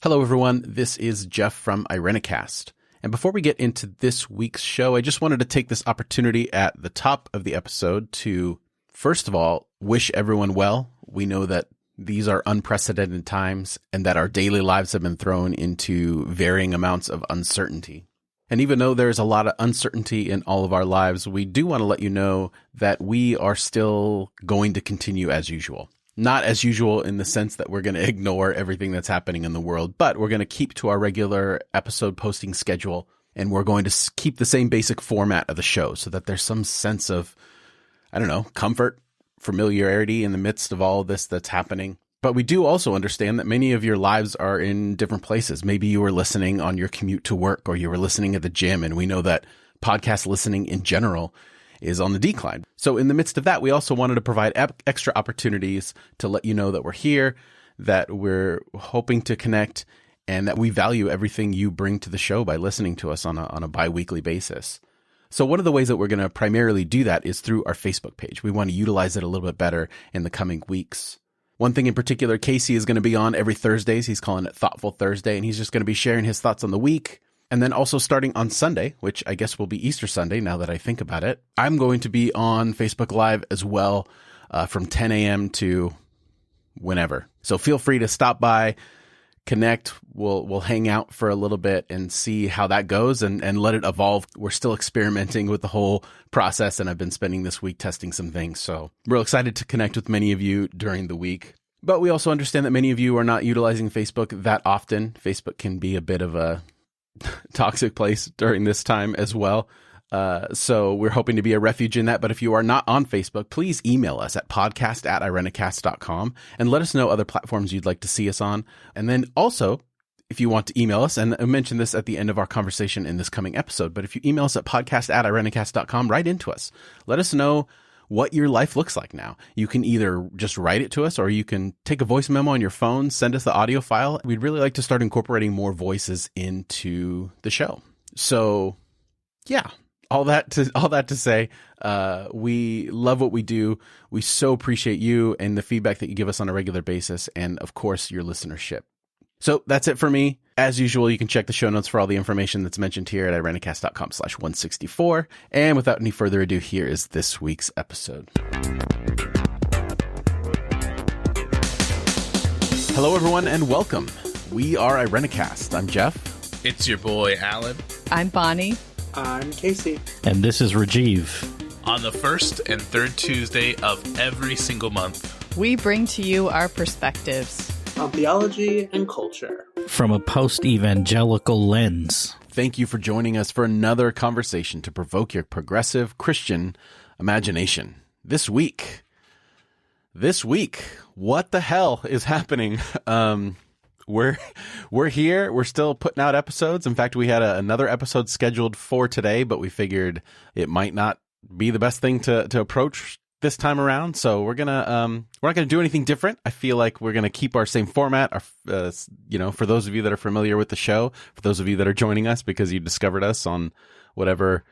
Hello, everyone. This is Jeff from Irenicast. And before we get into this week's show, I just wanted to take this opportunity at the top of the episode to, first of all, wish everyone well. We know that these are unprecedented times and that our daily lives have been thrown into varying amounts of uncertainty. And even though there's a lot of uncertainty in all of our lives, we do want to let you know that we are still going to continue as usual. Not as usual in the sense that we're going to ignore everything that's happening in the world, but we're going to keep to our regular episode posting schedule, and we're going to keep the same basic format of the show so that there's some sense of, comfort, familiarity in the midst of all of this that's happening. But we do also understand that many of your lives are in different places. Maybe you were listening on your commute to work, or you were listening at the gym, and we know that podcast listening in general is on the decline. So in the midst of that, we also wanted to provide extra opportunities to let you know that we're here, that we're hoping to connect, and that we value everything you bring to the show by listening to us on a bi-weekly basis. So one of the ways that we're going to primarily do that is through our Facebook page. We want to utilize it a little bit better in the coming weeks. One thing in particular, Casey is going to be on every Thursdays. He's calling it Thoughtful Thursday, and he's just going to be sharing his thoughts on the week. And then also starting on Sunday, which I guess will be Easter Sunday now that I think about it, I'm going to be on Facebook Live as well from 10 a.m. to whenever. So feel free to stop by, connect. We'll hang out for a little bit and see how that goes and let it evolve. We're still experimenting with the whole process, and I've been spending this week testing some things. So real excited to connect with many of you during the week. But we also understand that many of you are not utilizing Facebook that often. Facebook can be a bit of a toxic place during this time as well. So we're hoping to be a refuge in that. But if you are not on Facebook, please email us at podcast@irenicast.com and let us know other platforms you'd like to see us on. And then also, if you want to email us, and I mentioned this at the end of our conversation in this coming episode, but if you email us at podcast@irenicast.com, write into us. Let us know what your life looks like now. You can either just write it to us, or you can take a voice memo on your phone, send us the audio file. We'd really like to start incorporating more voices into the show. So yeah, all that to say, we love what we do. We so appreciate you and the feedback that you give us on a regular basis, and of course, your listenership. So that's it for me. As usual, you can check the show notes for all the information that's mentioned here at irenicast.com/164. And without any further ado, here is this week's episode. Hello, everyone, and welcome. We are Irenicast. I'm Jeff. It's your boy, Alan. I'm Bonnie. I'm Casey. And this is Rajiv. On the first and third Tuesday of every single month, we bring to you our perspectives on theology and culture from a post-evangelical lens. Thank you for joining us for another conversation to provoke your progressive Christian imagination. This week, what the hell is happening? We're here. We're still putting out episodes. In fact, we had another episode scheduled for today, but we figured it might not be the best thing to approach this time around. So we're not gonna do anything different. I feel like we're gonna keep our same format. For those of you that are familiar with the show, for those of you that are joining us because you discovered us on whatever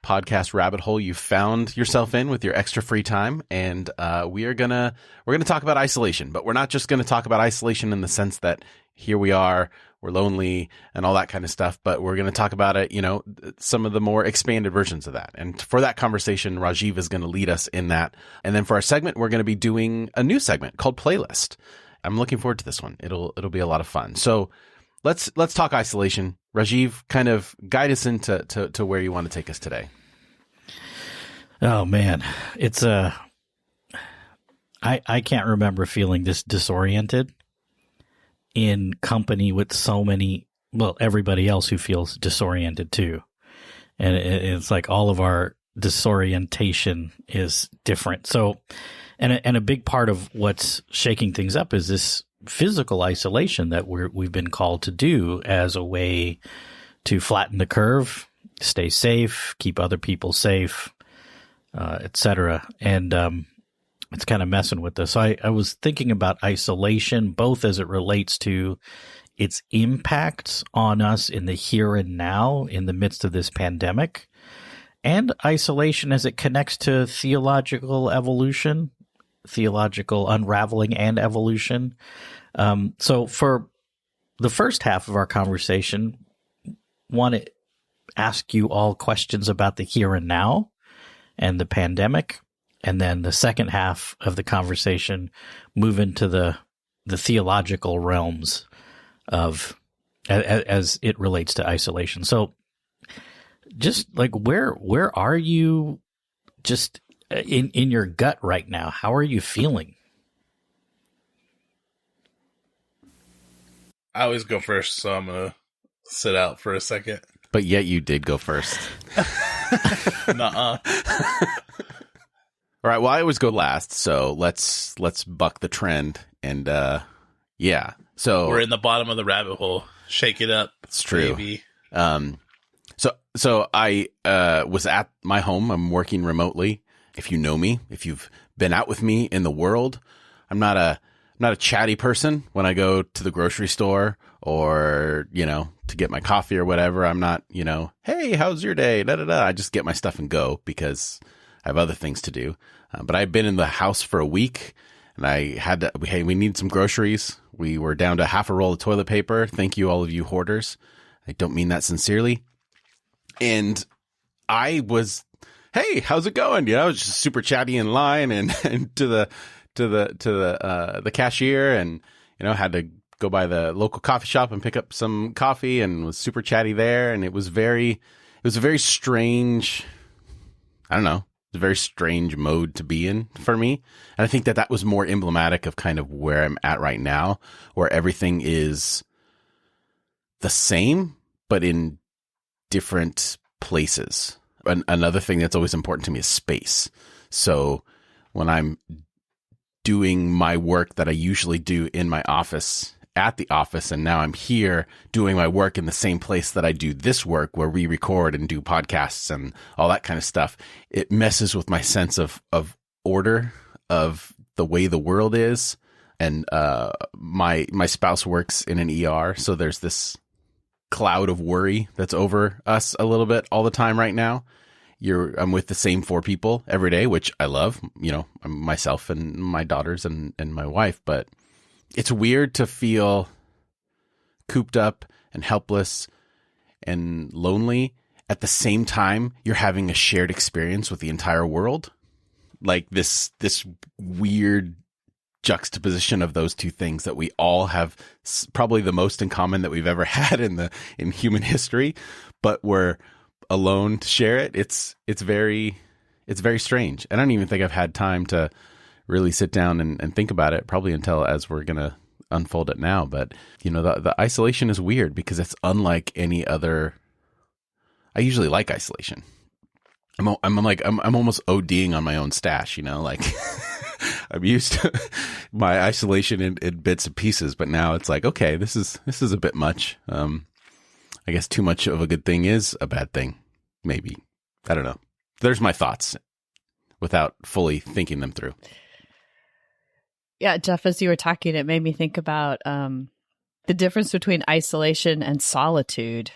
podcast rabbit hole you found yourself in with your extra free time, and we're gonna talk about isolation. But we're not just gonna talk about isolation in the sense that here we are, we're lonely and all that kind of stuff, but we're going to talk about it, some of the more expanded versions of that. And for that conversation, Rajiv is going to lead us in that. And then for our segment, we're going to be doing a new segment called Playlist. I'm looking forward to this one. It'll be a lot of fun. So let's talk isolation. Rajiv, kind of guide us into where you want to take us today. Oh man, it's I can't remember feeling this disoriented in company with so many, everybody else who feels disoriented too. And it's like all of our disorientation is different. So, and a big part of what's shaking things up is this physical isolation that we've been called to do as a way to flatten the curve, stay safe, keep other people safe, etc. And it's kind of messing with this. I was thinking about isolation, both as it relates to its impacts on us in the here and now in the midst of this pandemic, and isolation as it connects to theological evolution, theological unraveling and evolution. So for the first half of our conversation, want to ask you all questions about the here and now and the pandemic. And then the second half of the conversation, move into the theological realms of as it relates to isolation. So just like where are you just in your gut right now? How are you feeling? I always go first, so I'm going to sit out for a second. But yet you did go first. Nuh-uh. All right, well, I always go last, so let's buck the trend. And yeah, so We're in the bottom of the rabbit hole. Shake it up. it's true. Baby. So I was at my home. I'm working remotely. If you know me, if you've been out with me in the world, I'm not a chatty person when I go to the grocery store or, to get my coffee or whatever. I'm not, hey, how's your day? Da, da, da. I just get my stuff and go because I have other things to do. But I've been in the house for a week and I had to, hey, we need some groceries. We were down to half a roll of toilet paper. Thank you, all of you hoarders. I don't mean that sincerely. And I was, hey, how's it going? I was just super chatty in line and to the cashier and, had to go by the local coffee shop and pick up some coffee and was super chatty there. And it was a very strange, I don't know, a very strange mode to be in for me. And I think that was more emblematic of kind of where I'm at right now, where everything is the same, but in different places. Another thing that's always important to me is space. So when I'm doing my work that I usually do in my office at the office, and now I'm here doing my work in the same place that I do this work where we record and do podcasts and all that kind of stuff, it messes with my sense of order, of the way the world is. And my spouse works in an ER, so there's this cloud of worry that's over us a little bit all the time right now. I'm with the same 4 people every day, which I love, myself and my daughters and my wife, but it's weird to feel cooped up and helpless and lonely at the same time you're having a shared experience with the entire world. Like this weird juxtaposition of those two things that we all have probably the most in common that we've ever had in human history, but we're alone to share it. It's very strange. I don't even think I've had time to really sit down and think about it, probably until as we're going to unfold it now. But, the isolation is weird because it's unlike any other. I usually like isolation. I'm almost ODing on my own stash, like I'm used to my isolation in bits and pieces, but now it's like, okay, this is a bit much. I guess too much of a good thing is a bad thing. Maybe. I don't know. There's my thoughts without fully thinking them through. Yeah, Jeff, as you were talking, it made me think about the difference between isolation and solitude.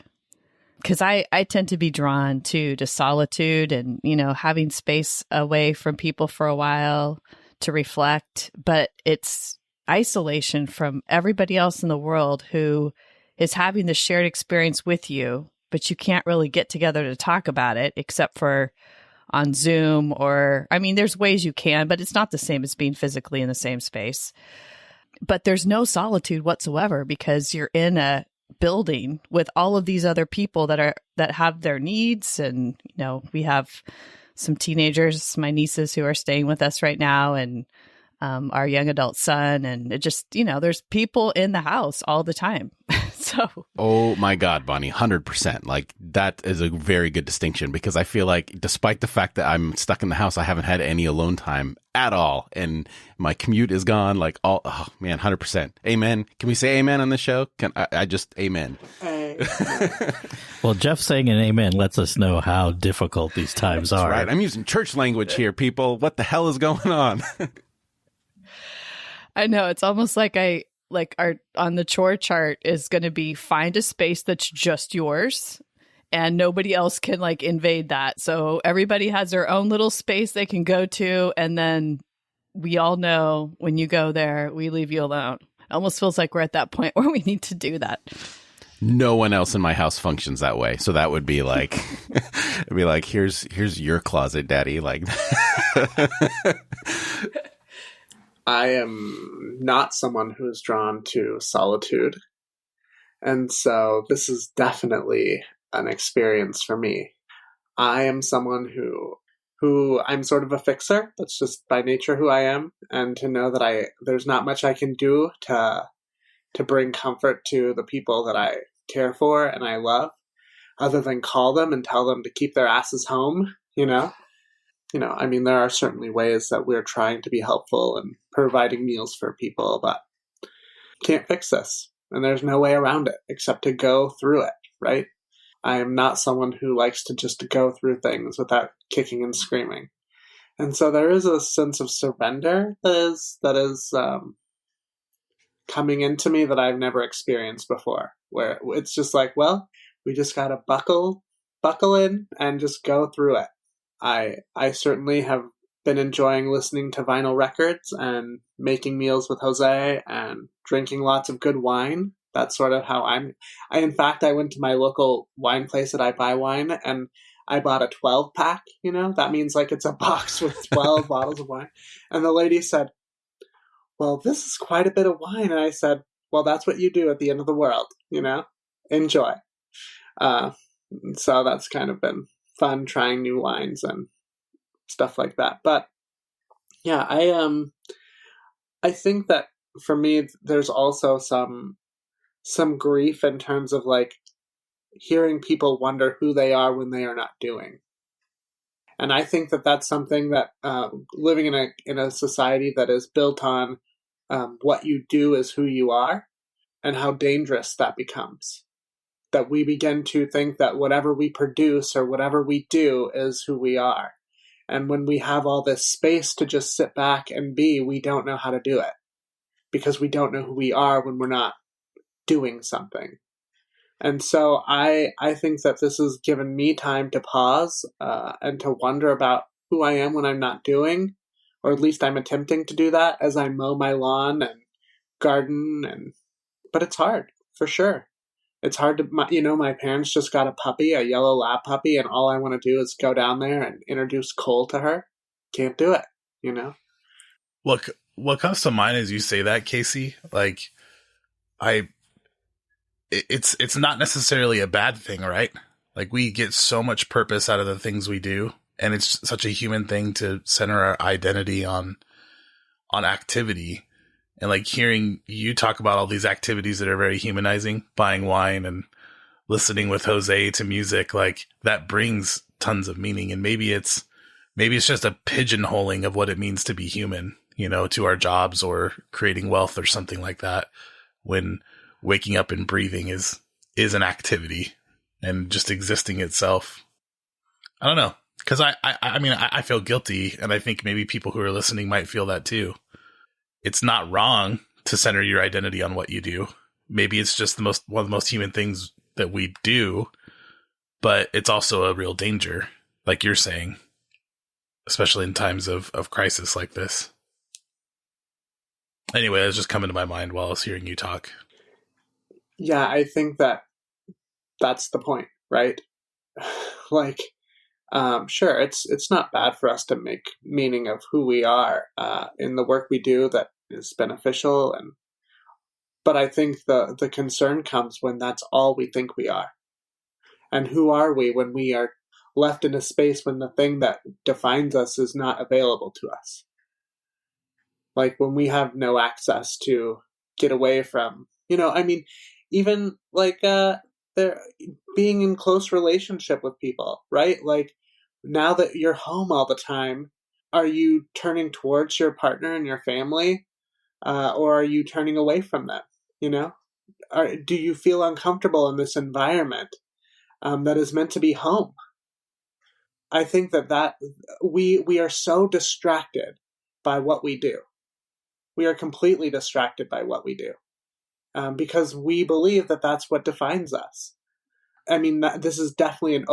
Because I tend to be drawn to solitude and, having space away from people for a while to reflect. But it's isolation from everybody else in the world who is having the shared experience with you, but you can't really get together to talk about it except for on Zoom there's ways you can, but it's not the same as being physically in the same space. But there's no solitude whatsoever because you're in a building with all of these other people that have their needs. And, we have some teenagers, my nieces who are staying with us right now, and our young adult son. And it just, there's people in the house all the time. So, oh my God, Bonnie, 100%. Like that is a very good distinction because I feel like despite the fact that I'm stuck in the house, I haven't had any alone time at all. And my commute is gone. Like oh man, 100%. Amen. Can we say amen on this show? Can I just amen? Well, Jeff saying an amen lets us know how difficult these times are. Right. I'm using church language here, people. What the hell is going on? I know it's almost like our on the chore chart is going to be find a space that's just yours and nobody else can invade that. So everybody has their own little space they can go to. And then we all know when you go there, we leave you alone. almost feels like we're at that point where we need to do that. No one else in my house functions that way. So that would be like, it'd be like, here's your closet, daddy. Like, I am not someone who is drawn to solitude. And so this is definitely an experience for me. I am someone who I'm sort of a fixer. That's just by nature who I am. And to know that there's not much I can do to bring comfort to the people that I care for and I love, other than call them and tell them to keep their asses home, I mean, there are certainly ways that we're trying to be helpful and providing meals for people, but can't fix this. And there's no way around it except to go through it, right? I am not someone who likes to just go through things without kicking and screaming. And so there is a sense of surrender that is coming into me that I've never experienced before, where it's just like, well, we just got to buckle in and just go through it. I certainly have been enjoying listening to vinyl records and making meals with Jose and drinking lots of good wine. That's sort of how in fact, I went to my local wine place that I buy wine and I bought a 12-pack, that means like it's a box with 12 bottles of wine. And the lady said, well, this is quite a bit of wine. And I said, well, that's what you do at the end of the world, enjoy. So that's kind of been fun, trying new wines and stuff like that. But yeah, I think that for me, there's also some grief in terms of like hearing people wonder who they are when they are not doing. And I think that that's something that living in a society that is built on what you do is who you are, and how dangerous that becomes. That we begin to think that whatever we produce or whatever we do is who we are. And when we have all this space to just sit back and be, we don't know how to do it. Because we don't know who we are when we're not doing something. And so I think that this has given me time to pause and to wonder about who I am when I'm not doing, or at least I'm attempting to do that as I mow my lawn and garden. But it's hard, for sure. It's hard to, my parents just got a puppy, a yellow lab puppy, and all I want to do is go down there and introduce Cole to her. Can't do it, What comes to mind as you say that, Casey? Like, it's not necessarily a bad thing, right? Like, we get so much purpose out of the things we do, and it's such a human thing to center our identity on activity. And like hearing you talk about all these activities that are very humanizing, buying wine and listening with Jose to music, like that brings tons of meaning. And maybe it's just a pigeonholing of what it means to be human, to our jobs or creating wealth or something like that, when waking up and breathing is an activity and just existing itself. I don't know. Cause I feel guilty, and I think maybe people who are listening might feel that too. It's not wrong to center your identity on what you do. Maybe it's just one of the most human things that we do, but it's also a real danger, like you're saying, especially in times of crisis like this. Anyway, it was just coming to my mind while I was hearing you talk. Yeah, I think that that's the point, right? Like, sure, it's not bad for us to make meaning of who we are in the work we do that is beneficial, but I think the concern comes when that's all we think we are. And who are we when we are left in a space when the thing that defines us is not available to us? Like when we have no access to get away from, even like they're being in close relationship with people, right? Like, now that you're home all the time, are you turning towards your partner and your family, or are you turning away from them? Do you feel uncomfortable in this environment that is meant to be home? I think that we are so distracted by what we do. We are completely distracted by what we do because we believe that that's what defines us. I mean, this is definitely an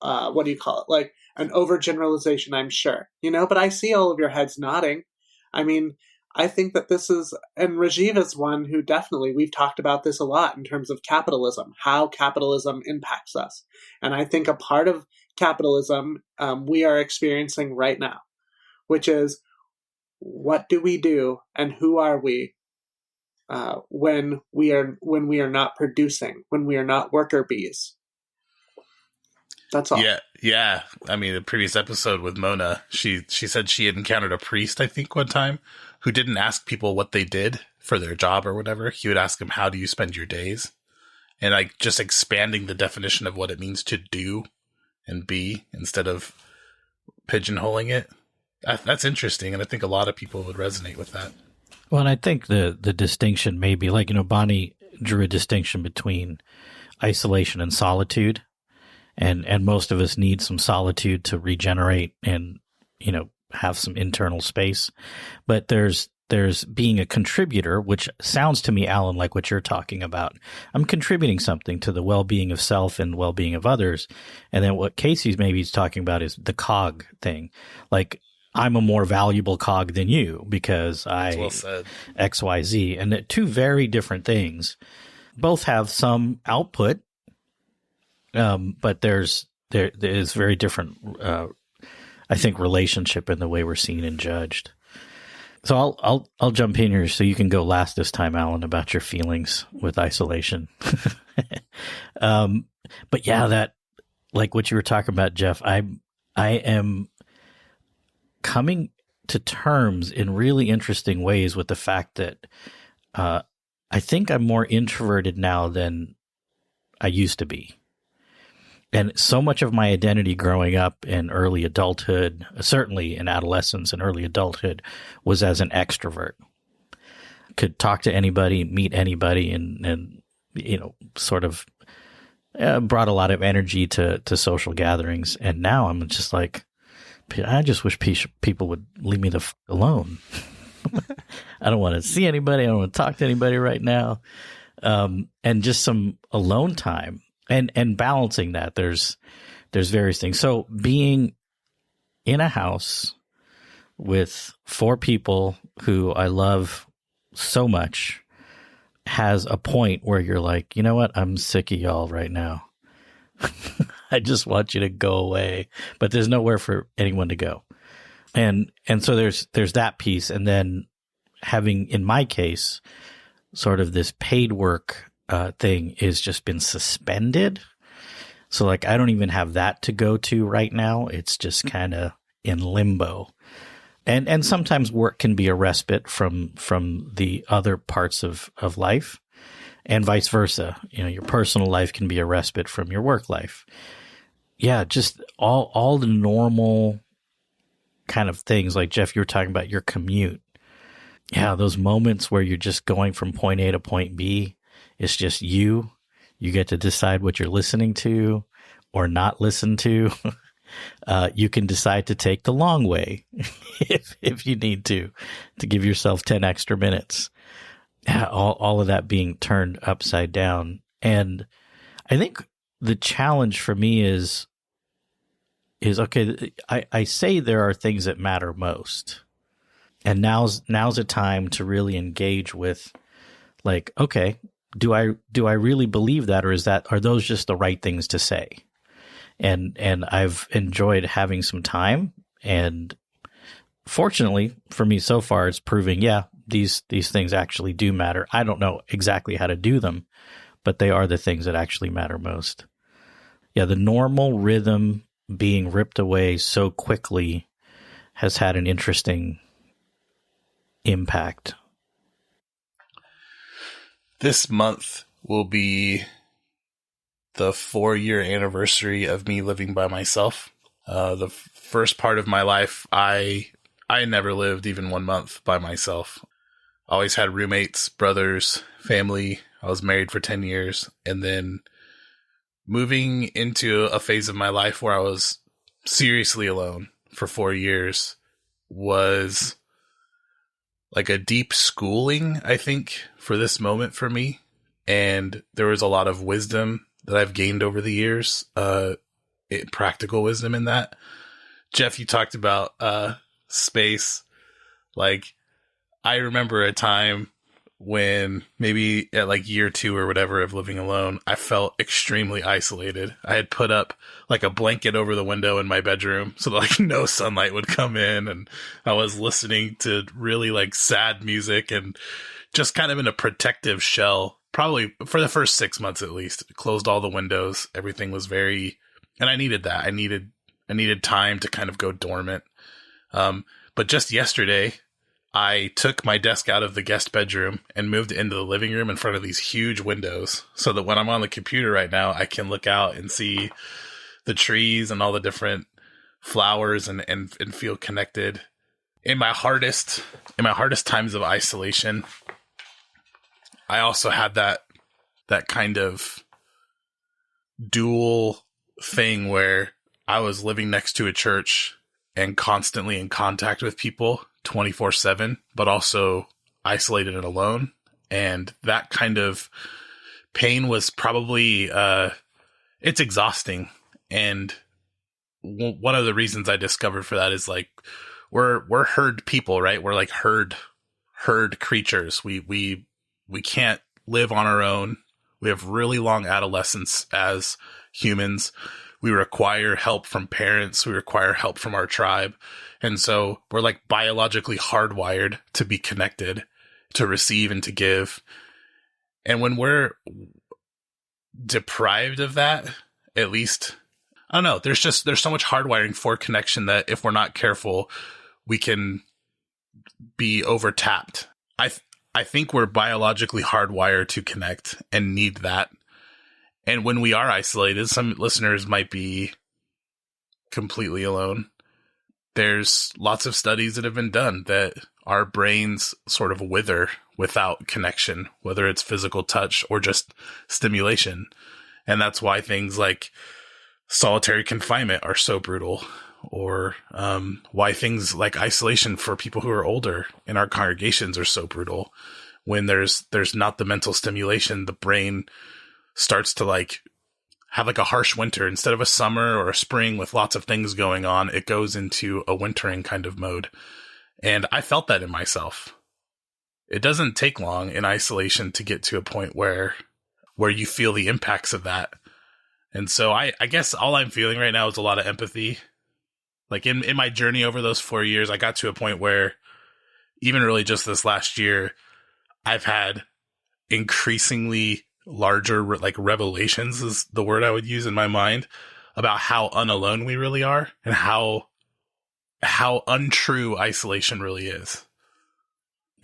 what do you call it? Like an overgeneralization, I'm sure, but I see all of your heads nodding. I mean, I think that this is, and Rajiv is one who definitely, we've talked about this a lot in terms of capitalism, how capitalism impacts us. And I think a part of capitalism we are experiencing right now, which is, what do we do and who are we when we are not producing, when we are not worker bees? That's all. Yeah. I mean, the previous episode with Mona, she said she had encountered a priest, I think, one time, who didn't ask people what they did for their job or whatever. He would ask them, how do you spend your days? And like just expanding the definition of what it means to do and be instead of pigeonholing it. That's interesting. And I think a lot of people would resonate with that. Well, and I think the distinction may be like, Bonnie drew a distinction between isolation and solitude. And most of us need some solitude to regenerate and, have some internal space. But there's being a contributor, which sounds to me, Alan, like what you're talking about. I'm contributing something to the well-being of self and well-being of others. And then what Casey's maybe talking about is the cog thing. Like, I'm a more valuable cog than you because well said. X, Y, Z. And two very different things. Both have some output, but there is very different, I think, relationship in the way we're seen and judged. So I'll jump in here so you can go last this time, Alan, about your feelings with isolation. But yeah, that, like what you were talking about, Jeff, I am coming to terms in really interesting ways with the fact that I think I'm more introverted now than I used to be. And so much of my identity growing up in early adulthood, certainly in adolescence and early adulthood, was as an extrovert. Could talk to anybody, meet anybody, and sort of brought a lot of energy to social gatherings. And now I'm just like, I just wish people would leave me the f alone. I don't want to see anybody. I don't want to talk to anybody right now. And just some alone time. And balancing that, there's various things. So being in a house with 4 people who I love so much has a point where you're like, you know what? I'm sick of y'all right now. I just want you to go away. But there's nowhere for anyone to go. And so there's that piece. And then having, in my case, sort of this paid work thing is just been suspended. So like, I don't even have that to go to right now. It's just kind of in limbo. And sometimes work can be a respite from the other parts of life, and vice versa. Your personal life can be a respite from your work life. Yeah. Just all the normal kind of things. Like Jeff, you were talking about your commute. Yeah. Those moments where you're just going from point A to point B. It's just you. You get to decide what you're listening to or not listen to. You can decide to take the long way if you need to give yourself 10 extra minutes. Yeah, all of that being turned upside down. And I think the challenge for me is okay, I say there are things that matter most. And now's a time to really engage with, like, okay, do I really believe that, or are those just the right things to say? And I've enjoyed having some time, and fortunately for me so far, it's proving, yeah, these things actually do matter. I don't know exactly how to do them, but they are the things that actually matter most. Yeah, the normal rhythm being ripped away so quickly has had an interesting impact. This month will be the 4-year anniversary of me living by myself. The first part of my life, I never lived even 1 month by myself. Always had roommates, brothers, family. I was married for 10 years. And then moving into a phase of my life where I was seriously alone for 4 years was like a deep schooling, I think, for this moment for me. And there was a lot of wisdom that I've gained over the years, practical wisdom in that. Jeff, you talked about space. Like, I remember a time when maybe at like year 2 or whatever of living alone, I felt extremely isolated. I had put up like a blanket over the window in my bedroom so that like no sunlight would come in. And I was listening to really like sad music and just kind of in a protective shell, probably for the first 6 months at least. Closed all the windows. Everything was very, and I needed that. I needed time to kind of go dormant. But just yesterday, I took my desk out of the guest bedroom and moved it into the living room in front of these huge windows so that when I'm on the computer right now, I can look out and see the trees and all the different flowers and feel connected. In my hardest times of isolation, I also had that kind of dual thing where I was living next to a church and constantly in contact with people 24/7, but also isolated and alone. And that kind of pain was probably, it's exhausting. And one of the reasons I discovered for that is like, we're herd people, right? We're like herd creatures. We can't live on our own. We have really long adolescence as humans. We require help from parents. We require help from our tribe. And so we're like biologically hardwired to be connected, to receive and to give. And when we're deprived of that, at least, I don't know, there's so much hardwiring for connection that if we're not careful, we can be overtapped. I think we're biologically hardwired to connect and need that. And when we are isolated, some listeners might be completely alone. There's lots of studies that have been done that our brains sort of wither without connection, whether it's physical touch or just stimulation. And that's why things like solitary confinement are so brutal, or why things like isolation for people who are older in our congregations are so brutal. When there's not the mental stimulation, the brain starts to like have like a harsh winter. Instead of a summer or a spring with lots of things going on, it goes into a wintering kind of mode. And I felt that in myself. It doesn't take long in isolation to get to a point where you feel the impacts of that. And so I guess all I'm feeling right now is a lot of empathy. Like in my journey over those 4 years, I got to a point where even really just this last year, I've had increasingly larger like revelations is the word I would use in my mind about how unalone we really are and how untrue isolation really is.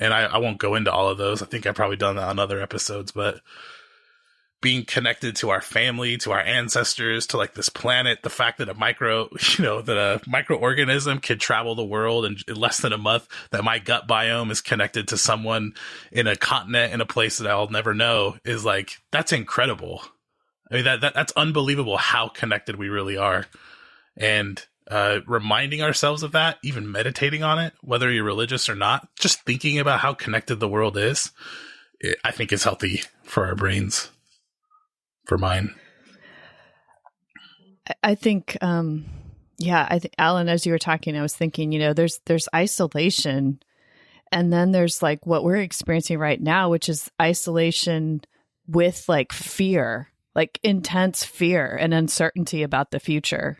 And I won't go into all of those. I think I've probably done that on other episodes, but being connected to our family, to our ancestors, to like this planet, the fact that a microorganism could travel the world in less than a month, that my gut biome is connected to someone in a continent, in a place that I'll never know, is like, that's incredible. I mean, that's unbelievable how connected we really are. And reminding ourselves of that, even meditating on it, whether you're religious or not, just thinking about how connected the world is, I think is healthy for our brains. For mine. I think, Alan, as you were talking, I was thinking, there's isolation, and then there's like what we're experiencing right now, which is isolation with like fear, like intense fear and uncertainty about the future.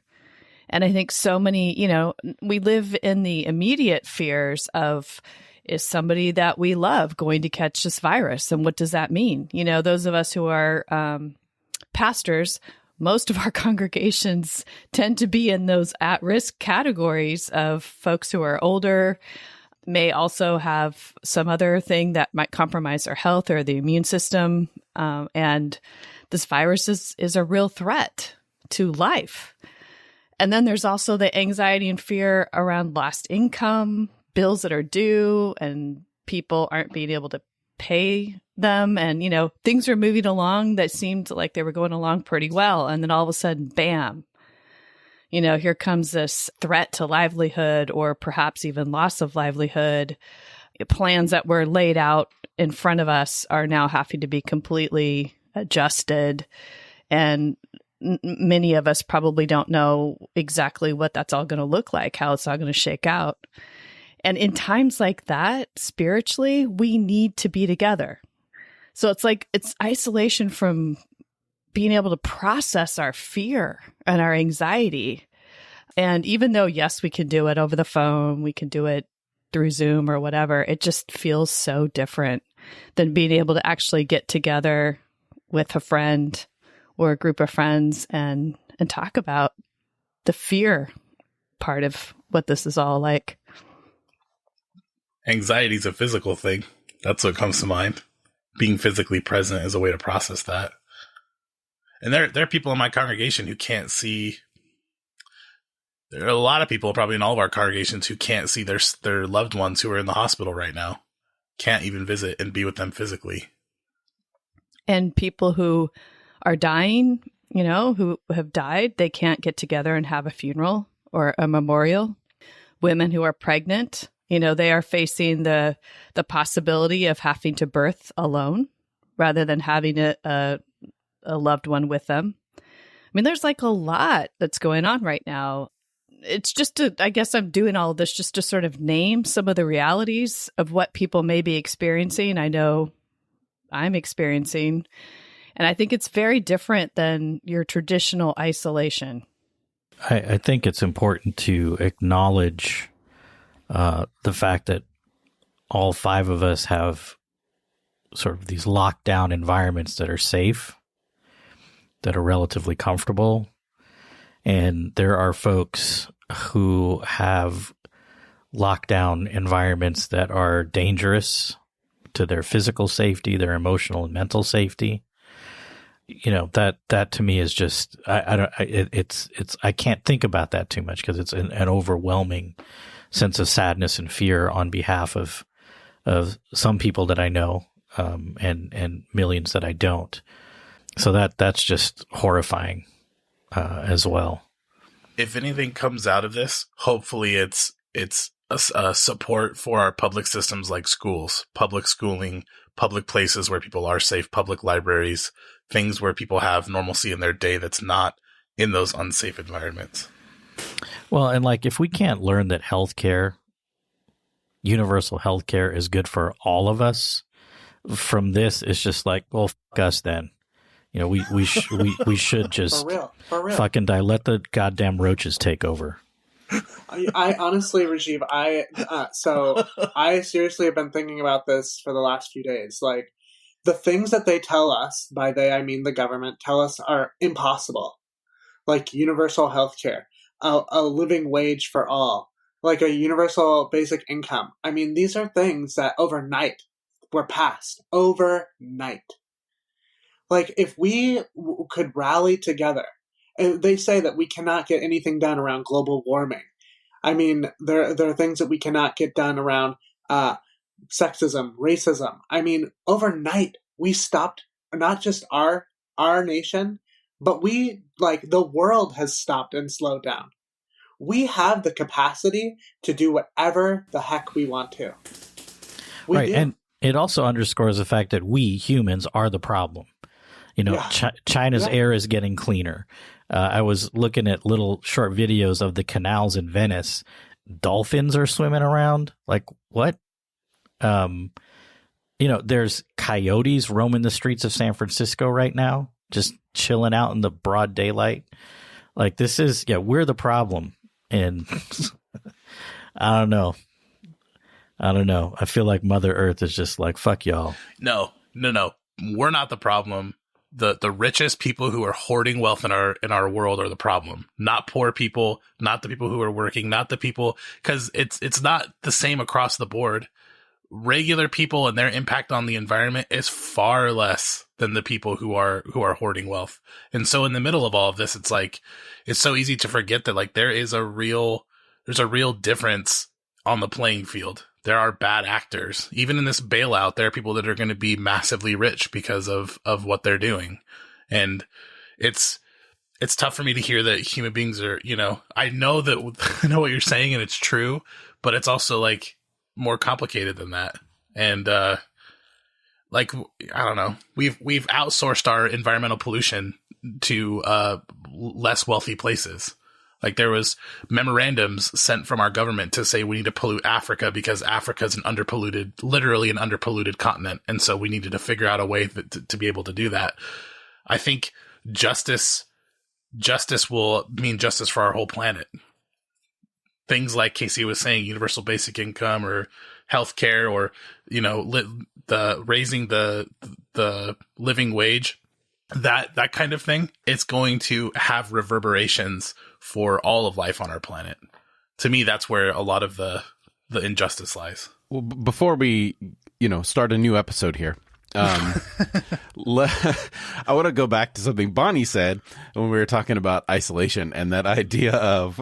And I think so many, we live in the immediate fears of, is somebody that we love going to catch this virus? And what does that mean? Those of us who are, pastors, most of our congregations tend to be in those at-risk categories of folks who are older, may also have some other thing that might compromise their health or the immune system. And this virus is a real threat to life. And then there's also the anxiety and fear around lost income, bills that are due, and people aren't being able to pay them. And, things are moving along that seemed like they were going along pretty well. And then all of a sudden, bam, here comes this threat to livelihood, or perhaps even loss of livelihood. Plans that were laid out in front of us are now having to be completely adjusted. And many of us probably don't know exactly what that's all going to look like, how it's all going to shake out. And in times like that, spiritually, we need to be together. So it's like it's isolation from being able to process our fear and our anxiety. And even though, yes, we can do it over the phone, we can do it through Zoom or whatever, it just feels so different than being able to actually get together with a friend or a group of friends and talk about the fear part of what this is all like. Anxiety is a physical thing. That's what comes to mind. Being physically present is a way to process that. And there are people in my congregation who can't see. There are a lot of people, probably in all of our congregations, who can't see their loved ones who are in the hospital right now. Can't even visit and be with them physically. And people who are dying, who have died, they can't get together and have a funeral or a memorial. Women who are pregnant, they are facing the possibility of having to birth alone rather than having a loved one with them. I mean, there's like a lot that's going on right now. It's just I guess I'm doing all of this just to sort of name some of the realities of what people may be experiencing. I know I'm experiencing, and I think it's very different than your traditional isolation. I think it's important to acknowledge the fact that all five of us have sort of these lockdown environments that are safe, that are relatively comfortable. And there are folks who have lockdown environments that are dangerous to their physical safety, their emotional and mental safety. That to me is just, I can't think about that too much because it's an overwhelming sense of sadness and fear on behalf of some people that I know, and millions that I don't. So that's just horrifying, as well. If anything comes out of this, hopefully it's a support for our public systems like schools, public schooling, public places where people are safe, public libraries, things where people have normalcy in their day that's not in those unsafe environments. Well, and like if we can't learn that healthcare, universal healthcare is good for all of us, from this it's just like, well, fuck us then. We should just for real. fucking die. Let the goddamn roaches take over. I honestly, Rajiv, I seriously have been thinking about this for the last few days. Like, the things that they tell us, by they I mean the government, tell us are impossible. Like universal health care, a living wage for all, like a universal basic income. I mean, these are things that overnight were passed. Overnight. Like, if we could rally together, and they say that we cannot get anything done around global warming. I mean, there are things that we cannot get done around sexism, racism. I mean, overnight, we stopped not just our nation, but the world has stopped and slowed down. We have the capacity to do whatever the heck we want to. We do. And it also underscores the fact that we humans are the problem. China's air is getting cleaner. I was looking at little short videos of the canals in Venice. Dolphins are swimming around. Like, what? There's coyotes roaming the streets of San Francisco right now, just chilling out in the broad daylight. Like, this is, we're the problem. And I don't know. I feel like Mother Earth is just like, fuck y'all. No. We're not the problem. The richest people who are hoarding wealth in our world are the problem, not poor people, not the people who are working, not the people, because it's not the same across the board. Regular people and their impact on the environment is far less than the people who are hoarding wealth. And so in the middle of all of this, it's like, it's so easy to forget that like there's a real difference on the playing field. There are bad actors. Even in this bailout, there are people that are going to be massively rich because of what they're doing. And it's tough for me to hear that human beings are, I know what you're saying and it's true, but it's also like more complicated than that. And, I don't know, we've outsourced our environmental pollution to, less wealthy places. Like there was memorandums sent from our government to say we need to pollute Africa because Africa is literally an underpolluted continent. And so we needed to figure out a way to be able to do that. I think justice will mean justice for our whole planet. Things like Casey was saying, universal basic income or healthcare, or, you know, raising the living wage, that kind of thing. It's going to have reverberations for all of life on our planet. To me, that's where a lot of the injustice lies. Well, before we, start a new episode here, I want to go back to something Bonnie said when we were talking about isolation, and that idea of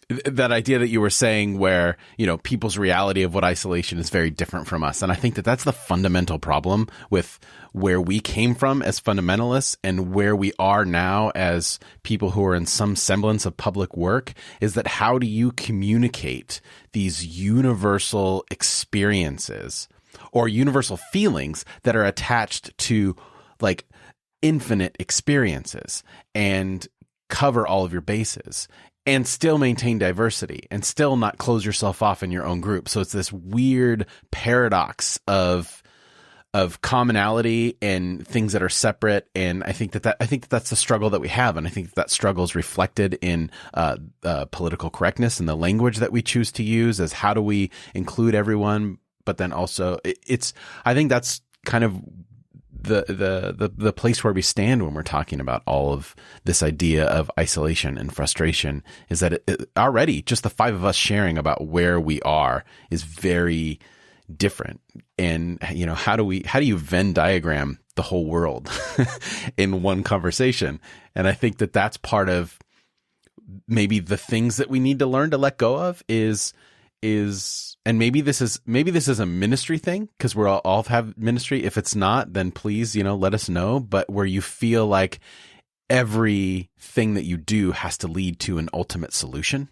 that idea that you were saying where, people's reality of what isolation is very different from us. And I think that that's the fundamental problem with where we came from as fundamentalists and where we are now as people who are in some semblance of public work, is that how do you communicate these universal experiences or universal feelings that are attached to like infinite experiences and cover all of your bases and still maintain diversity and still not close yourself off in your own group. So it's this weird paradox of commonality and things that are separate. And I think that's the struggle that we have. And I think that struggle is reflected in political correctness and the language that we choose to use as how do we include everyone. But then also I think that's kind of the place where we stand when we're talking about all of this idea of isolation and frustration, is that it already just the five of us sharing about where we are is very different. And, how do you Venn diagram the whole world in one conversation? And I think that that's part of maybe the things that we need to learn to let go of is, and maybe this is a ministry thing, because we're all have ministry. If it's not, then please, let us know. But where you feel like everything that you do has to lead to an ultimate solution.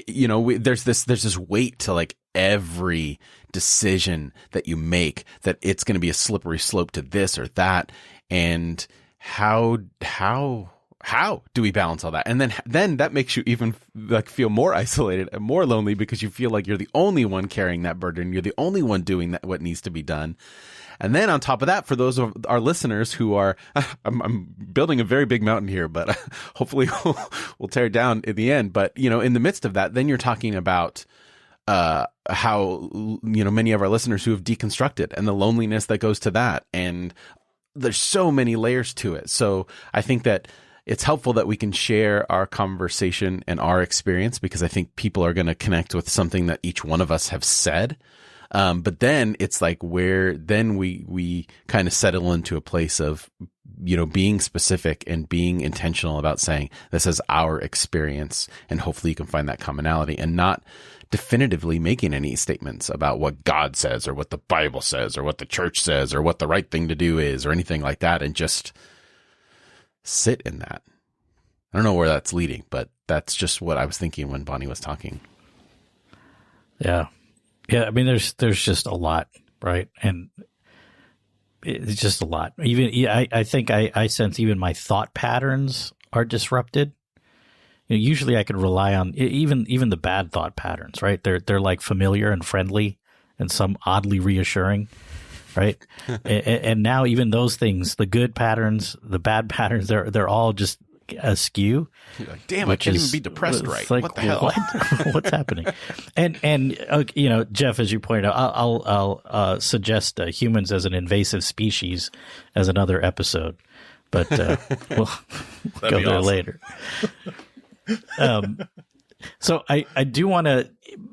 There's this weight to like every decision that you make, that it's going to be a slippery slope to this or that. And how do we balance all that? And then that makes you even like feel more isolated and more lonely, because you feel like you're the only one carrying that burden. You're the only one doing that, what needs to be done. And then on top of that, for those of our listeners who are, I'm building a very big mountain here, but hopefully we'll tear it down in the end. But, in the midst of that, then you're talking about how, many of our listeners who have deconstructed and the loneliness that goes to that. And there's so many layers to it. So I think that it's helpful that we can share our conversation and our experience, because I think people are going to connect with something that each one of us have said. But then it's like then we kind of settle into a place of, being specific and being intentional about saying this is our experience, and hopefully you can find that commonality, and not definitively making any statements about what God says or what the Bible says or what the church says or what the right thing to do is or anything like that, and just sit in that. I don't know where that's leading, but that's just what I was thinking when Bonnie was talking. Yeah. I mean, there's just a lot, right? And it's just a lot. Even I think I sense even my thought patterns are disrupted. Usually I could rely on even the bad thought patterns, right? They're like familiar and friendly and some oddly reassuring, right? and now even those things, the good patterns, the bad patterns, they're all just askew. You're like, damn, I can't even be depressed right. Like, what the hell? What's happening? And Jeff, as you pointed out, I'll suggest humans as an invasive species as another episode, but we'll go there later. So I do want to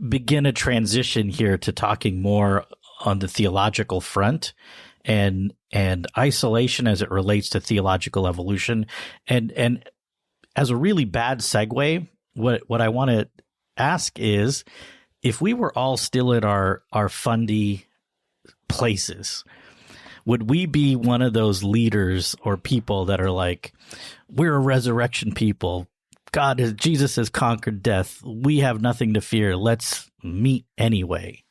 begin a transition here to talking more on the theological front and isolation as it relates to theological evolution. And as a really bad segue, what I want to ask is, if we were all still in our fundy places, would we be one of those leaders or people that are like, we're a resurrection people, Jesus has conquered death, we have nothing to fear, let's meet anyway?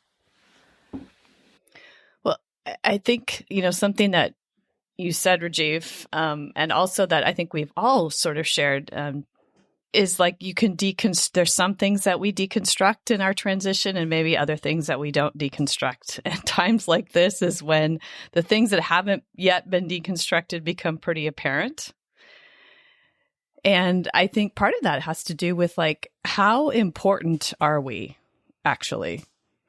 Well, I think, something that you said, Rajiv, and also that I think we've all sort of shared is like you can there's some things that we deconstruct in our transition and maybe other things that we don't deconstruct. And times like this is when the things that haven't yet been deconstructed become pretty apparent. And I think part of that has to do with like, how important are we actually?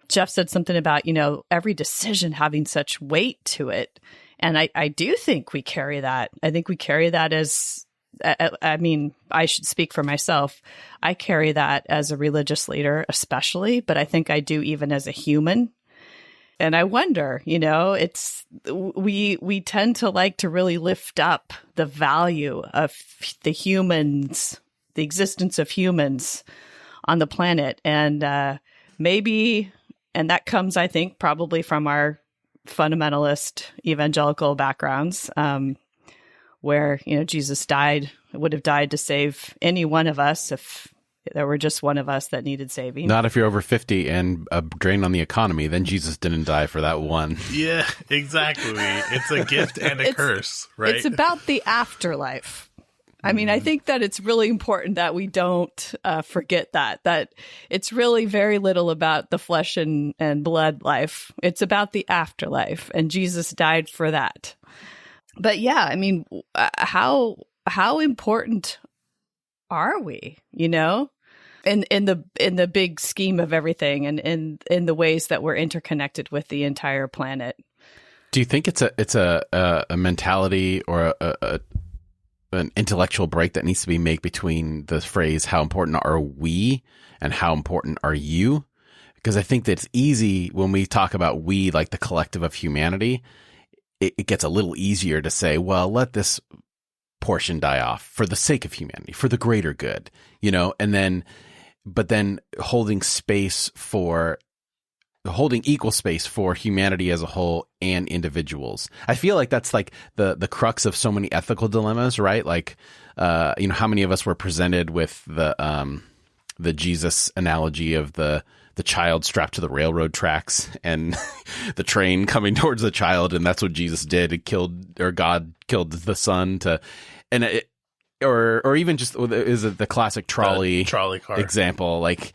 Jeff said something about, every decision having such weight to it. And I do think we carry that. I think we carry that as, I should speak for myself. I carry that as a religious leader, especially, but I think I do even as a human. And I wonder, we tend to like to really lift up the value of the humans, the existence of humans on the planet. And maybe, and that comes, I think, probably from our fundamentalist evangelical backgrounds, where, Jesus would have died to save any one of us if there were just one of us that needed saving. Not if you're over 50 and a drain on the economy, then Jesus didn't die for that one. Yeah, exactly. It's a gift and a curse, right? It's about the afterlife. I think that it's really important that we don't forget that it's really very little about the flesh and blood life. It's about the afterlife, and Jesus died for that. But yeah, how important are we, in the big scheme of everything, and in the ways that we're interconnected with the entire planet? Do you think it's a mentality or an intellectual break that needs to be made between the phrase "how important are we" and "how important are you"? Because I think that it's easy when we talk about we, like the collective of humanity, it gets a little easier to say, well, let this portion die off for the sake of humanity, for the greater good, but then holding equal space for humanity as a whole and individuals. I feel like that's like the crux of so many ethical dilemmas, right? Like, how many of us were presented with the Jesus analogy of the child strapped to the railroad tracks and the train coming towards the child, and that's what Jesus did. God killed the son or even just is it the classic trolley car example? Like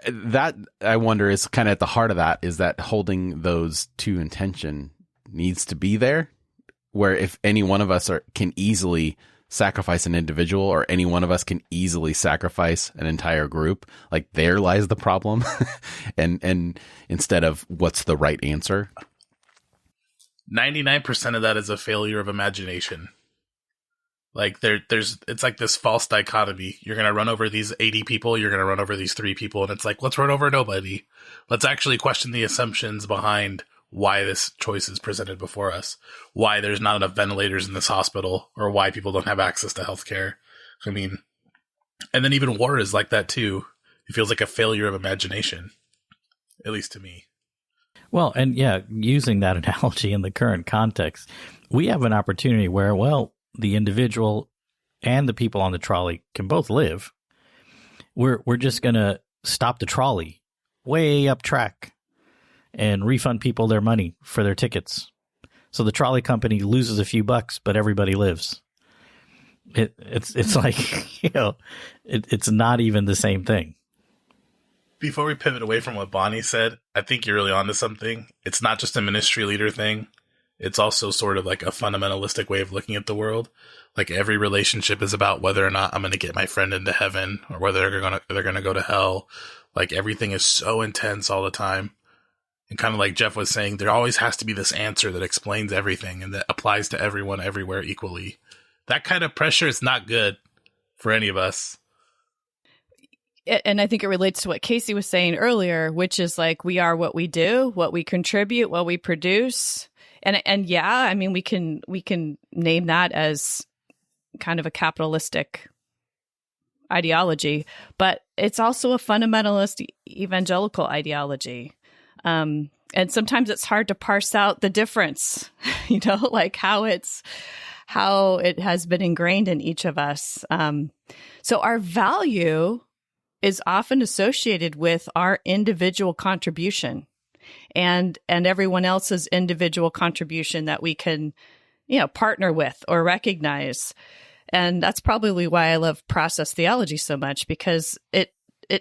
that I wonder is kind of at the heart of that, is that holding those two in tension needs to be there, where if any one of us can easily sacrifice an individual, or any one of us can easily sacrifice an entire group, like there lies the problem. and instead of what's the right answer. 99% of that is a failure of imagination. Like it's like this false dichotomy. You're going to run over these 80 people. You're going to run over these 3 people. And it's like, let's run over nobody. Let's actually question the assumptions behind why this choice is presented before us, why there's not enough ventilators in this hospital, or why people don't have access to healthcare. And then even war is like that too. It feels like a failure of imagination, at least to me. Well, and yeah, using that analogy in the current context, we have an opportunity where, the individual and the people on the trolley can both live. We're just going to stop the trolley way up track and refund people their money for their tickets. So the trolley company loses a few bucks, but everybody lives. It's like, it's not even the same thing. Before we pivot away from what Bonnie said, I think you're really onto something. It's not just a ministry leader thing. It's also sort of like a fundamentalistic way of looking at the world. Like every relationship is about whether or not I'm going to get my friend into heaven, or whether they're going to go to hell. Like everything is so intense all the time. And kind of like Jeff was saying, there always has to be this answer that explains everything and that applies to everyone everywhere equally. That kind of pressure is not good for any of us. And I think it relates to what Casey was saying earlier, which is like, we are what we do, what we contribute, what we produce. And yeah, we can name that as kind of a capitalistic ideology, but it's also a fundamentalist evangelical ideology. And sometimes it's hard to parse out the difference, like how it has been ingrained in each of us. So our value is often associated with our individual contribution and everyone else's individual contribution that we can, partner with or recognize. And that's probably why I love process theology so much, because it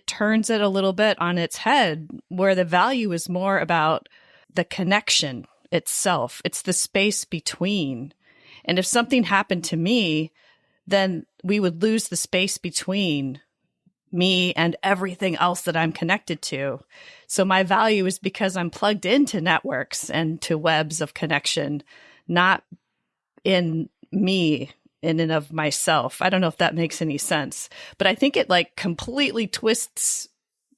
turns it a little bit on its head, where the value is more about the connection itself. It's the space between. And if something happened to me, then we would lose the space between me and everything else that I'm connected to. So my value is because I'm plugged into networks and to webs of connection, not in me in and of myself. I don't know if that makes any sense, but I think it like completely twists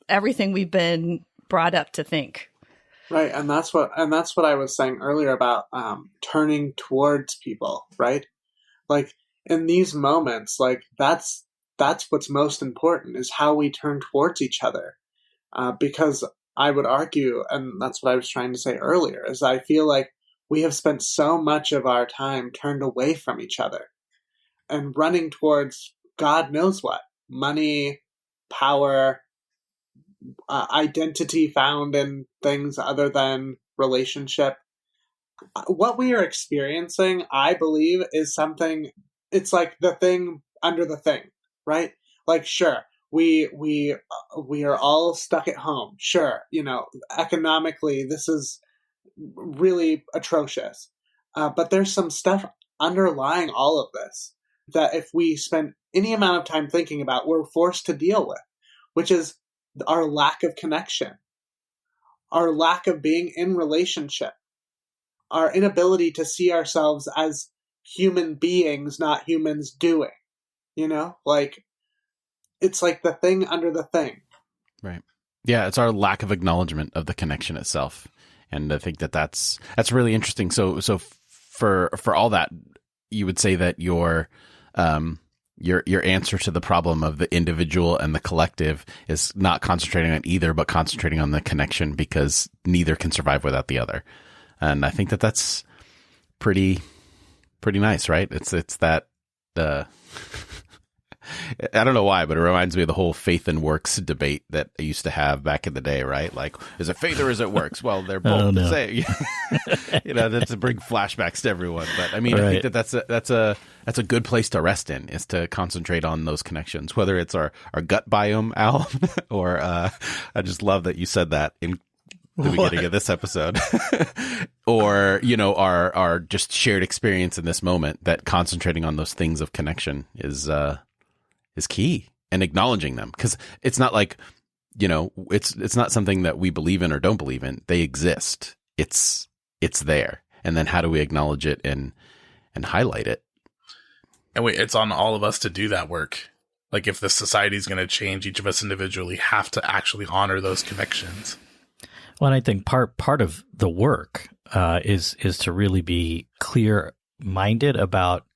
everything we've been brought up to think. Right, and that's what I was saying earlier about turning towards people, right? Like in these moments, like that's what's most important, is how we turn towards each other. Because I would argue, and that's what I was trying to say earlier, is I feel like we have spent so much of our time turned away from each other and running towards God knows what, money, power, identity found in things other than relationship. What we are experiencing, I believe, is something, it's like the thing under the thing, right? Like, sure, we are all stuck at home. Sure, economically, this is really atrocious. But there's some stuff underlying all of this that if we spend any amount of time thinking about, we're forced to deal with, which is our lack of connection, our lack of being in relationship, our inability to see ourselves as human beings, not humans doing, like it's like the thing under the thing. Right. Yeah. It's our lack of acknowledgement of the connection itself. And I think that's really interesting. So for all that, you would say that your answer to the problem of the individual and the collective is not concentrating on either, but concentrating on the connection, because neither can survive without the other. And I think that's pretty nice, right? It's that, I don't know why, but it reminds me of the whole faith and works debate that I used to have back in the day, right? Like, is it faith or is it works? Well, they're both the same. That's to bring flashbacks to everyone. But I mean, right. I think that's a good place to rest in, is to concentrate on those connections, whether it's our gut biome, Al, or I just love that you said that in the beginning of this episode, or, our just shared experience in this moment, that concentrating on those things of connection is key, and acknowledging them, because it's not like, it's not something that we believe in or don't believe in. They exist. It's there. And then how do we acknowledge it and highlight it? And it's on all of us to do that work. Like, if the society is going to change, each of us individually have to actually honor those connections. Well, and I think part of the work is to really be clear-minded about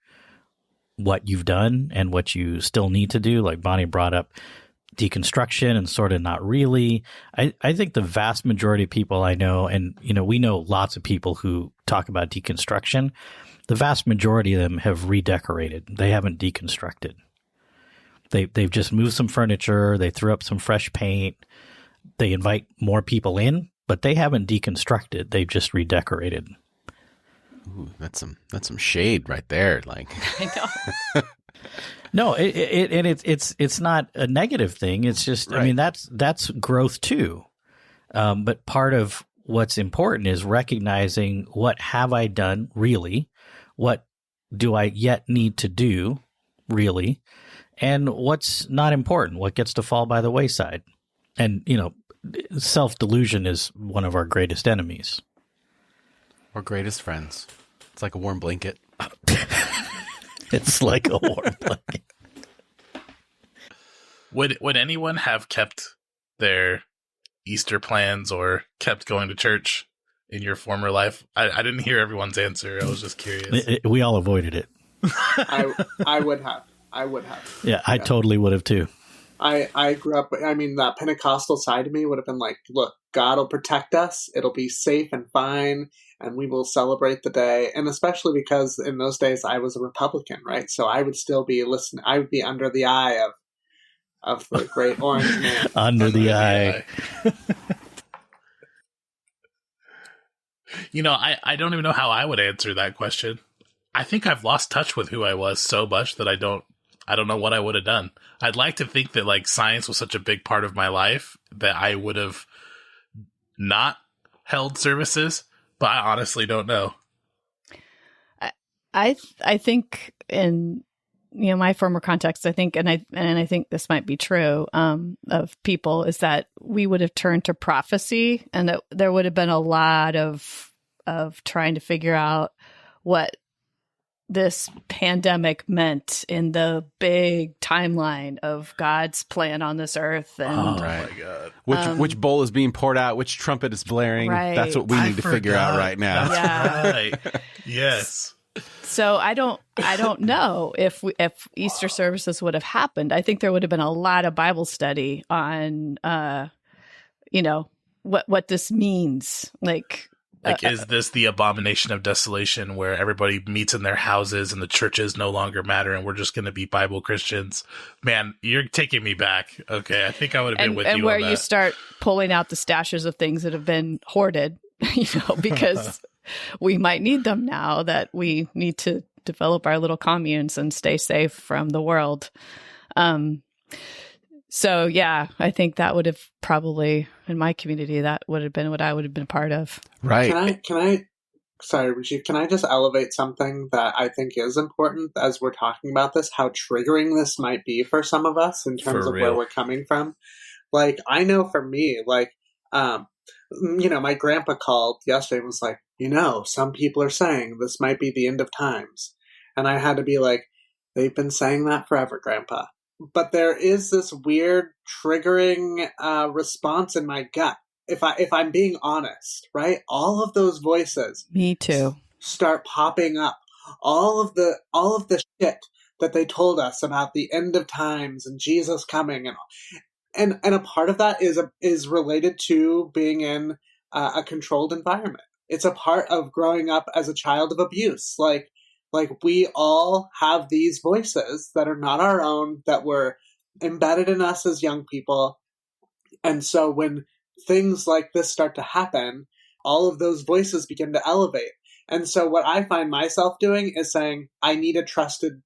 what you've done and what you still need to do. Like Bonnie brought up deconstruction and sort of not really. I think the vast majority of people I know, and we know lots of people who talk about deconstruction, the vast majority of them have redecorated. They haven't deconstructed. They've just moved some furniture, they threw up some fresh paint, they invite more people in, but they haven't deconstructed. They've just redecorated. Ooh, that's some shade right there. Like, I know. No, it's not a negative thing. It's just, right. I mean, that's growth too. But part of what's important is recognizing, what have I done really? What do I yet need to do really? And what's not important? What gets to fall by the wayside? And, self-delusion is one of our greatest enemies. Our greatest friends. It's like a warm blanket. It's like a warm blanket. Would anyone have kept their Easter plans or kept going to church in your former life? I didn't hear everyone's answer. I was just curious. We all avoided it. I would have. Yeah, I totally would have too. I grew up, that Pentecostal side of me would have been like, look, God will protect us. It'll be safe and fine, and we will celebrate the day. And especially because in those days I was a Republican, right? So I would still be listening. I would be under the eye of the great orange man. Under the eye. I don't even know how I would answer that question. I think I've lost touch with who I was so much that I don't know what I would have done. I'd like to think that like science was such a big part of my life that I would have not held services, but I honestly don't know. I think in my former context, I think, and I think this might be true of people, is that we would have turned to prophecy, and that there would have been a lot of trying to figure out what this pandemic meant in the big timeline of God's plan on this earth. And my God. Which bowl is being poured out, which trumpet is blaring. Right. That's what we need to figure out right now. That's right. Yes. So I don't know if Easter services would have happened. I think there would have been a lot of Bible study on, what this means. Like, is this the abomination of desolation where everybody meets in their houses and the churches no longer matter and we're just going to be Bible Christians? Man, you're taking me back. Okay, I think I would have been with you on that. And where you start pulling out the stashes of things that have been hoarded, because we might need them now that we need to develop our little communes and stay safe from the world. So, yeah, I think that would have probably, in my community, that would have been what I would have been part of. Right. Sorry, Rajiv, can I just elevate something that I think is important as we're talking about this, how triggering this might be for some of us in terms of where we're coming from? Like, I know for me, like, my grandpa called yesterday and was like, some people are saying this might be the end of times. And I had to be like, they've been saying that forever, Grandpa. But there is this weird triggering response in my gut. If I'm being honest, right? All of those voices, me too, start popping up. All of the shit that they told us about the end of times and Jesus coming, and a part of that is related to being in a controlled environment. It's a part of growing up as a child of abuse, like we all have these voices that are not our own, that were embedded in us as young people. And so when things like this start to happen, all of those voices begin to elevate. And so what I find myself doing is saying, I need a trusted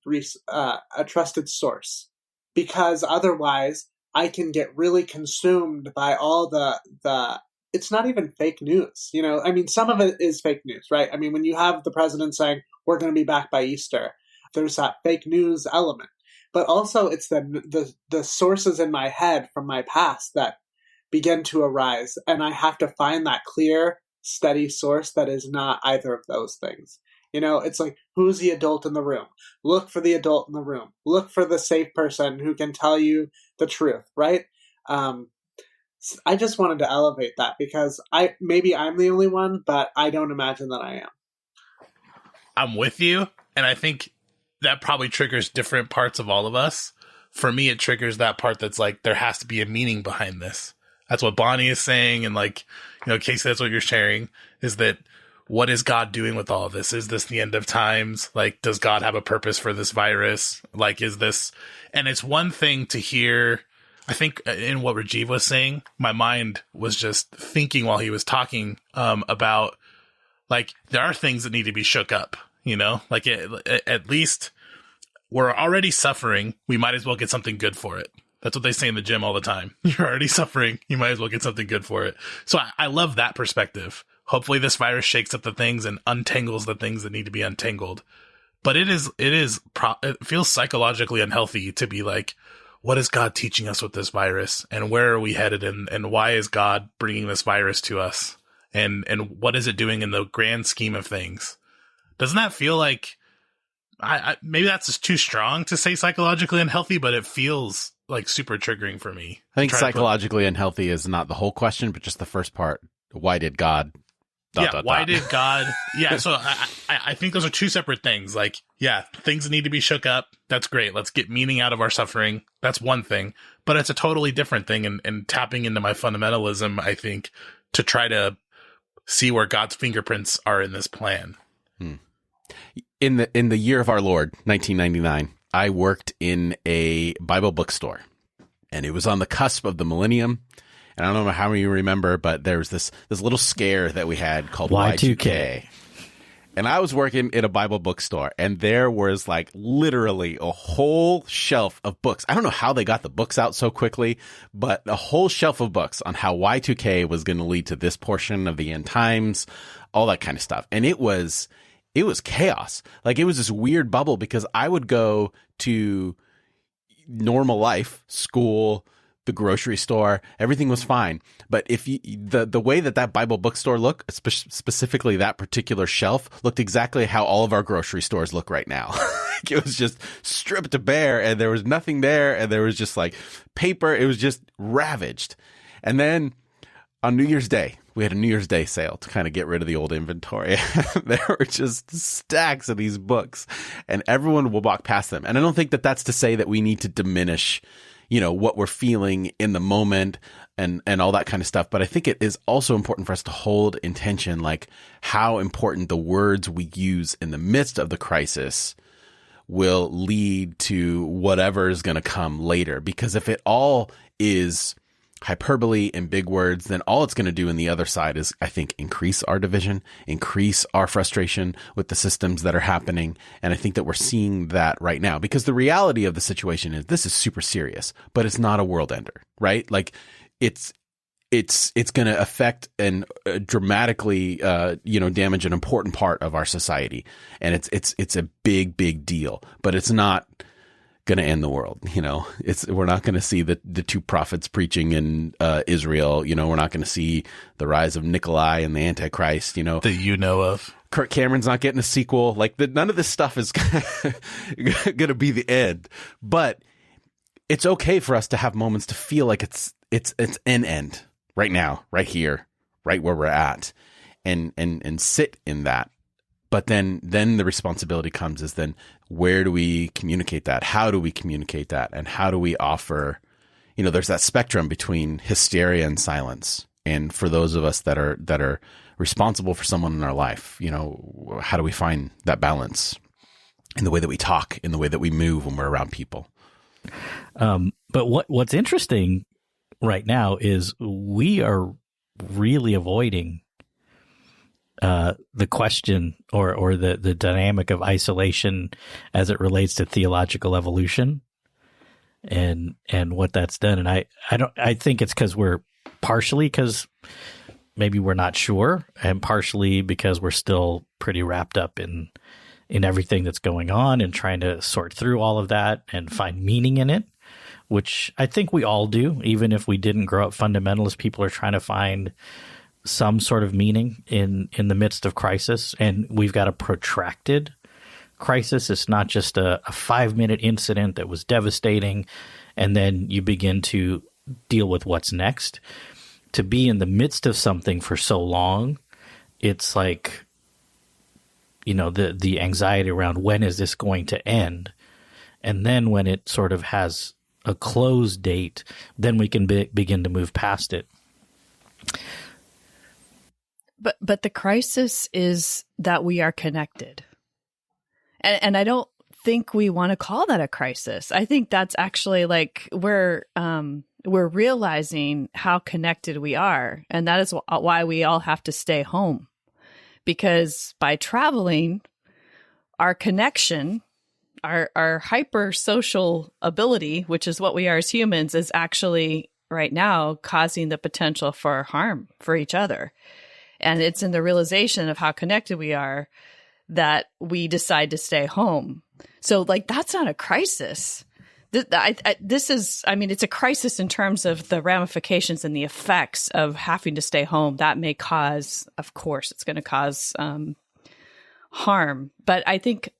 source, because otherwise I can get really consumed by all the it's not even fake news. I mean, some of it is fake news, right? I mean, when you have the president saying, we're going to be back by Easter, there's that fake news element. But also it's the sources in my head from my past that begin to arise. And I have to find that clear, steady source that is not either of those things. It's like, who's the adult in the room? Look for the adult in the room. Look for the safe person who can tell you the truth, right? I just wanted to elevate that because maybe I'm the only one, but I don't imagine that I am. I'm with you, and I think that probably triggers different parts of all of us. For me, it triggers that part that's like, there has to be a meaning behind this. That's what Bonnie is saying, and Casey, that's what you're sharing, is that what is God doing with all of this? Is this the end of times? Like, does God have a purpose for this virus? Like, is this... And it's one thing to hear... I think in what Rajiv was saying, my mind was just thinking while he was talking about, like, there are things that need to be shook up, like at least we're already suffering. We might as well get something good for it. That's what they say in the gym all the time. You're already suffering. You might as well get something good for it. So I love that perspective. Hopefully this virus shakes up the things and untangles the things that need to be untangled. But it feels psychologically unhealthy to be like, what is God teaching us with this virus, and where are we headed, and why is God bringing this virus to us, and what is it doing in the grand scheme of things? Doesn't that feel like, maybe that's just too strong to say psychologically unhealthy, but it feels like super triggering for me. I think psychologically unhealthy is not the whole question, but just the first part. Why did God... Why did God... Yeah, so I think those are two separate things. Like, yeah, things need to be shook up. That's great. Let's get meaning out of our suffering. That's one thing. But it's a totally different thing, and tapping into my fundamentalism, I think, to try to see where God's fingerprints are in this plan. In the year of our Lord, 1999, I worked in a Bible bookstore, and it was on the cusp of the millennium. And I don't know how many you remember, but there was this little scare that we had called Y2K. And I was working in a Bible bookstore, and there was like literally a whole shelf of books. I don't know how they got the books out so quickly, but a whole shelf of books on how Y2K was going to lead to this portion of the end times, all that kind of stuff. And it was chaos. Like, it was this weird bubble because I would go to normal life, school, the grocery store, everything was fine. But if you, the way that Bible bookstore looked, specifically that particular shelf, looked exactly how all of our grocery stores look right now. It was just stripped bare, and there was nothing there, and there was just like paper. It was just ravaged. And then on New Year's Day, we had a New Year's Day sale to kind of get rid of the old inventory. There were just stacks of these books, and everyone will walk past them. And I don't think that that's to say that we need to diminish, you know, what we're feeling in the moment and all that kind of stuff. But I think it is also important for us to hold in tension, like how important the words we use in the midst of the crisis will lead to whatever is going to come later. Because if it all is hyperbole and big words, then all it's going to do in the other side is, I think, increase our division, increase our frustration with the systems that are happening. And I think that we're seeing that right now, because the reality of the situation is this is super serious, but it's not a world ender, right? Like it's going to affect and dramatically, damage an important part of our society. And it's a big deal, but it's not going to end the world. You know, we're not going to see the two prophets preaching in Israel. You know, we're not going to see the rise of Nikolai and the Antichrist, you know, that you know of. Kirk Cameron's not getting a sequel. Like, none of this stuff is going to be the end, but it's okay for us to have moments to feel like it's an end right now, right here, right where we're at, and sit in that. But then the responsibility comes is then, where do we communicate that? How do we communicate that? And how do we offer, you know, there's that spectrum between hysteria and silence. And for those of us that are responsible for someone in our life, you know, how do we find that balance in the way that we talk, in the way that we move when we're around people? But what's interesting right now is we are really avoiding the question or the dynamic of isolation as it relates to theological evolution and what that's done. And I think it's partially because maybe we're not sure, and partially because we're still pretty wrapped up in everything that's going on and trying to sort through all of that and find meaning in it, which I think we all do. Even if we didn't grow up fundamentalist, people are trying to find some sort of meaning in the midst of crisis. And we've got a protracted crisis. It's not just a 5-minute incident that was devastating, and then you begin to deal with what's next. To be in the midst of something for so long, it's like, you know, the anxiety around when is this going to end? And then when it sort of has a close date, then we can begin to move past it. But the crisis is that we are connected. And I don't think we want to call that a crisis. I think that's actually like we're realizing how connected we are. And that is why we all have to stay home. Because by traveling, our connection, our hyper social ability, which is what we are as humans, is actually right now causing the potential for harm for each other. And it's in the realization of how connected we are that we decide to stay home. So, like, that's not a crisis. This is, I mean, it's a crisis in terms of the ramifications and the effects of having to stay home. That may cause, of course, it's going to cause harm. But I think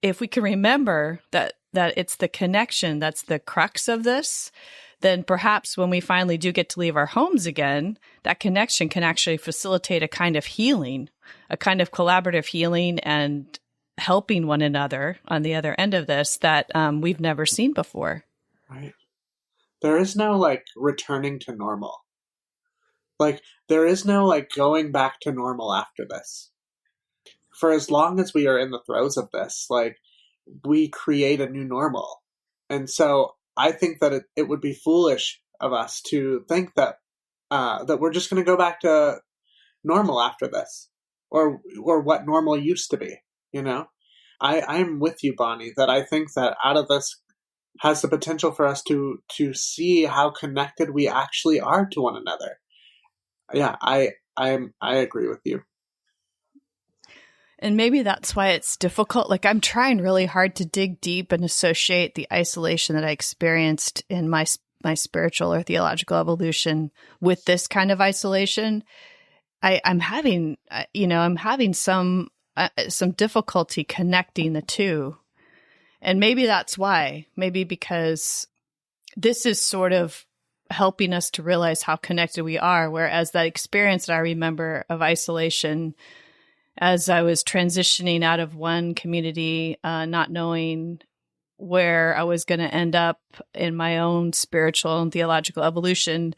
if we can remember that it's the connection that's the crux of this, then perhaps when we finally do get to leave our homes again, that connection can actually facilitate a kind of healing, a kind of collaborative healing and helping one another on the other end of this that we've never seen before. Right. There is no, like, returning to normal. Like, there is no, like, going back to normal after this. For as long as we are in the throes of this, like, we create a new normal. And so I think that it would be foolish of us to think that that we're just going to go back to normal after this. or what normal used to be, you know? I'm with you, Bonnie, that I think that out of this has the potential for us to see how connected we actually are to one another. Yeah, I agree with you. And maybe that's why it's difficult. Like, I'm trying really hard to dig deep and associate the isolation that I experienced in my spiritual or theological evolution with this kind of isolation. I'm having some difficulty connecting the two. And maybe that's why. Maybe because this is sort of helping us to realize how connected we are, whereas that experience that I remember of isolation as I was transitioning out of one community, not knowing where I was going to end up in my own spiritual and theological evolution,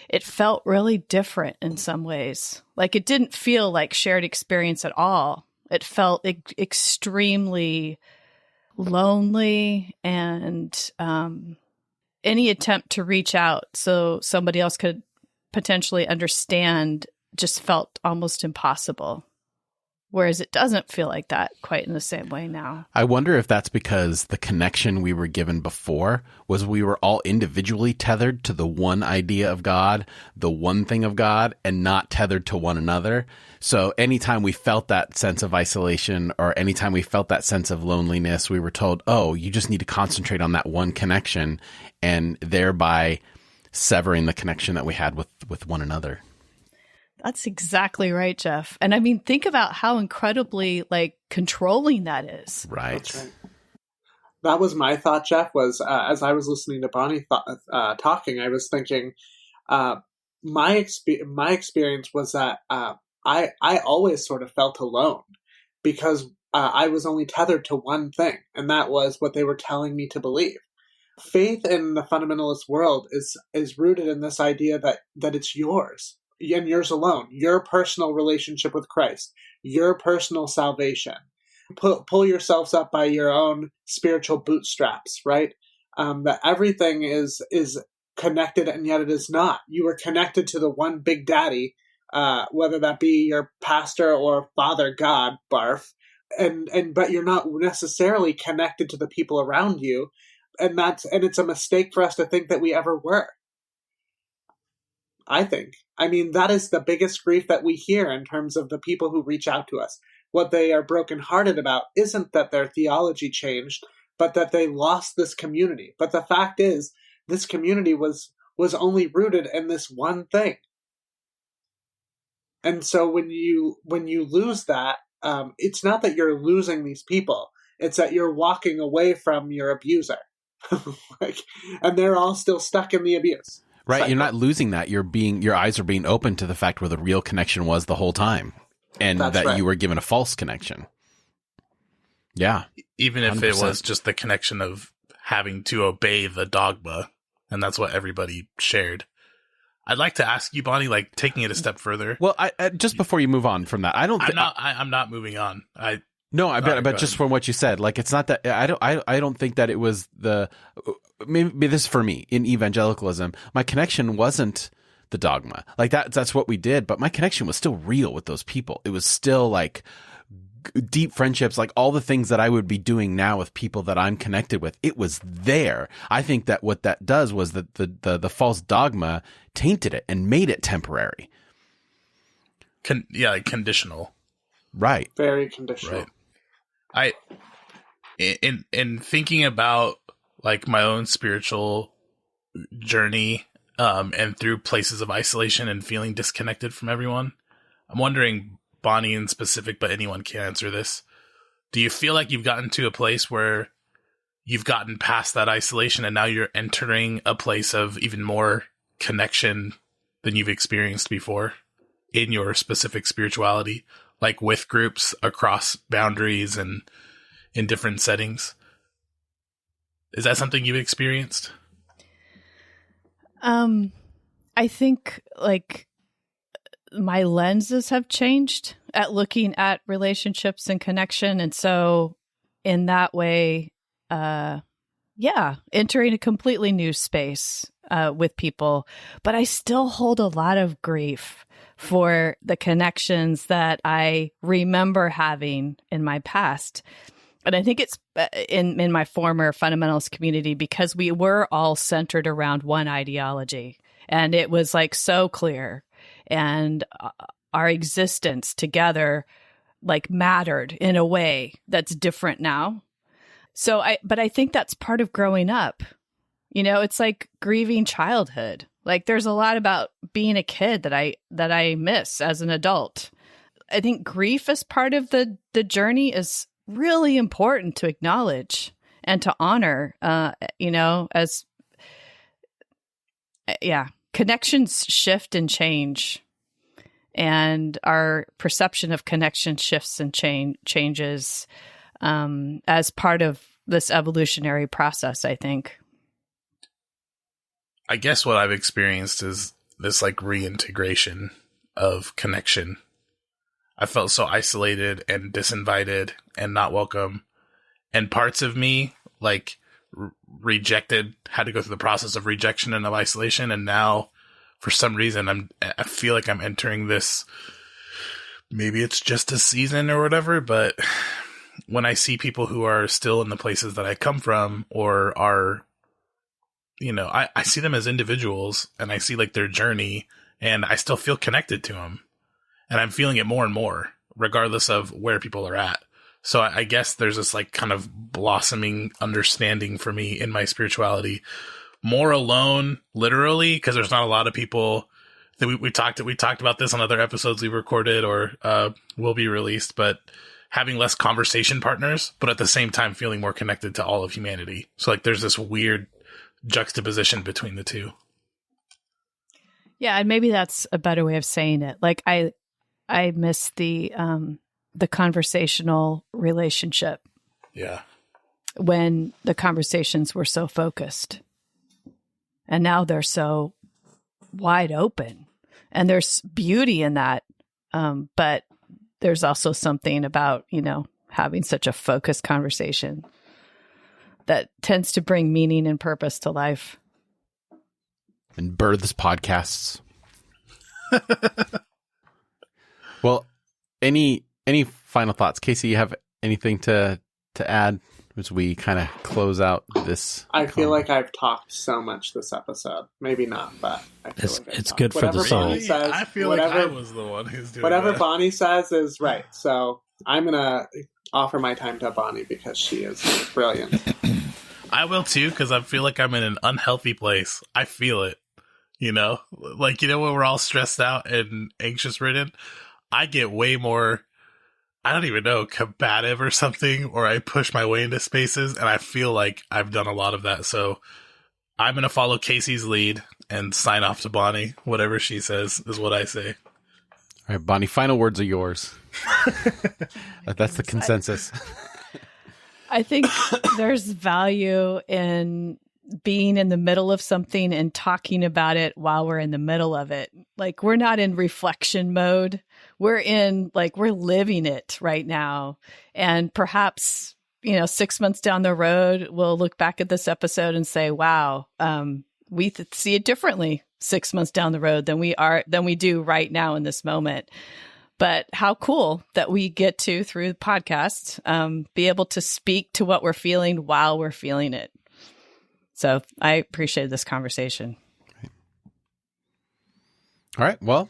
it felt really different in some ways. Like, it didn't feel like shared experience at all. It felt extremely lonely, and any attempt to reach out so somebody else could potentially understand just felt almost impossible. Whereas it doesn't feel like that quite in the same way now. I wonder if that's because the connection we were given before was we were all individually tethered to the one idea of God, the one thing of God, and not tethered to one another. So anytime we felt that sense of isolation or anytime we felt that sense of loneliness, we were told, oh, you just need to concentrate on that one connection, and thereby severing the connection that we had with one another. That's exactly right, Jeff. And I mean, think about how incredibly controlling that is. Right. That's right. That was my thought, Jeff, was as I was listening to Bonnie talking, I was thinking my experience was that I always sort of felt alone because I was only tethered to one thing, and that was what they were telling me to believe. Faith in the fundamentalist world is rooted in this idea that it's yours. And yours alone, your personal relationship with Christ, your personal salvation. Pull yourselves up by your own spiritual bootstraps, right? That everything is connected, and yet it is not. You are connected to the one big daddy, whether that be your pastor or Father God, barf, but you're not necessarily connected to the people around you, and it's a mistake for us to think that we ever were. I think. I mean, that is the biggest grief that we hear in terms of the people who reach out to us. What they are brokenhearted about isn't that their theology changed, but that they lost this community. But the fact is, this community was only rooted in this one thing. And so when you lose that, it's not that you're losing these people. It's that you're walking away from your abuser. And they're all still stuck in the abuse. Right, cycle. You're not losing that. Your eyes are being opened to the fact where the real connection was the whole time, and That's that right. you were given a false connection. Yeah, even if 100%. it was just the connection of having to obey the dogma, and that's what everybody shared. I'd like to ask you, Bonnie, taking it a step further. Well, I just before you move on from that, I'm not moving on. But just from what you said, it's not that I don't think that it was maybe this is for me in evangelicalism. My connection wasn't the dogma. That's what we did, but my connection was still real with those people. It was still deep friendships, all the things that I would be doing now with people that I'm connected with. It was there. I think that what that does was that the false dogma tainted it and made it temporary. Conditional. Right. Very conditional. Right. In thinking about my own spiritual journey, and through places of isolation and feeling disconnected from everyone, I'm wondering, Bonnie in specific, but anyone can answer this. Do you feel like you've gotten to a place where you've gotten past that isolation and now you're entering a place of even more connection than you've experienced before in your specific spirituality, with groups across boundaries and in different settings? Is that something you've experienced? I think my lenses have changed at looking at relationships and connection. And so in that way, entering a completely new space with people. But I still hold a lot of grief for the connections that I remember having in my past. And I think it's in my former fundamentalist community, because we were all centered around one ideology, and it was like so clear, and our existence together like mattered in a way that's different now. But I think that's part of growing up. You know, it's like grieving childhood. Like there's a lot about being a kid that I miss as an adult. I think grief as part of the journey is really important to acknowledge and to honor, connections shift and change, and our perception of connection shifts and changes as part of this evolutionary process, I think. I guess what I've experienced is this like reintegration of connection. I felt so isolated and disinvited and not welcome. And parts of me like rejected, had to go through the process of rejection and of isolation. And now for some reason, I feel like I'm entering this, maybe it's just a season or whatever, but when I see people who are still in the places that I come from, or are, you know, I see them as individuals, and I see like their journey, and I still feel connected to them. And I'm feeling it more and more, regardless of where people are at. So I guess there's this like kind of blossoming understanding for me in my spirituality, more alone, literally, because there's not a lot of people that we talked about this on other episodes we recorded or will be released, but having less conversation partners, but at the same time feeling more connected to all of humanity. So like there's this weird juxtaposition between the two. Yeah, and maybe that's a better way of saying it. Like I miss the conversational relationship. Yeah. When the conversations were so focused. And now they're so wide open. And there's beauty in that. But there's also something about, you know, having such a focused conversation that tends to bring meaning and purpose to life. And births podcasts. Well, any final thoughts? Casey, you have anything to add as we kind of close out this? I feel like I've talked so much this episode. Maybe not, but I feel like it's good for the soul. I feel like I was the one who's doing whatever that. Bonnie says is right. So I'm going to offer my time to Bonnie because she is brilliant. I will too, because I feel like I'm in an unhealthy place. I feel it, you know? Like, you know, when we're all stressed out and anxious ridden, I get way more, I don't even know, combative or something, or I push my way into spaces, and I feel like I've done a lot of that. So I'm going to follow Casey's lead and sign off to Bonnie. Whatever she says is what I say. All right, Bonnie, final words are yours. That's the consensus. I think there's value in being in the middle of something and talking about it while we're in the middle of it. Like, we're not in reflection mode. We're living it right now. And perhaps, 6 months down the road, we'll look back at this episode and say, wow, we see it differently 6 months down the road than we do right now in this moment. But how cool that we get to, through the podcast, be able to speak to what we're feeling while we're feeling it. So I appreciated this conversation. All right. Well,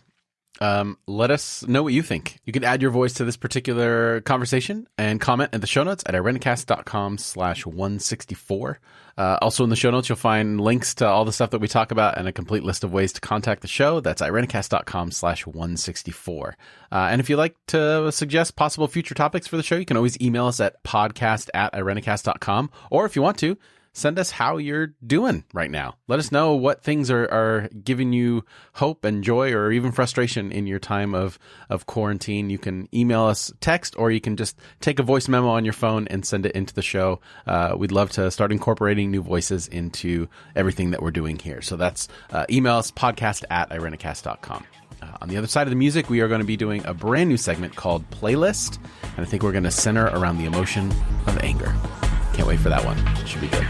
let us know what you think. You can add your voice to this particular conversation and comment in the show notes at irenicast.com/164. Also in the show notes, you'll find links to all the stuff that we talk about and a complete list of ways to contact the show. That's irenicast.com/164. And if you'd like to suggest possible future topics for the show, you can always email us at podcast@irenicast.com. Or if you want to, send us how you're doing right now. Let us know what things are giving you hope and joy, or even frustration in your time of quarantine. You can email us, text, or you can just take a voice memo on your phone and send it into the show. We'd love to start incorporating new voices into everything that we're doing here. So that's email us, podcast@irenicast.com. On the other side of the music, we are going to be doing a brand new segment called Playlist, and I think we're going to center around the emotion of anger. Can't wait for that one. It should be good.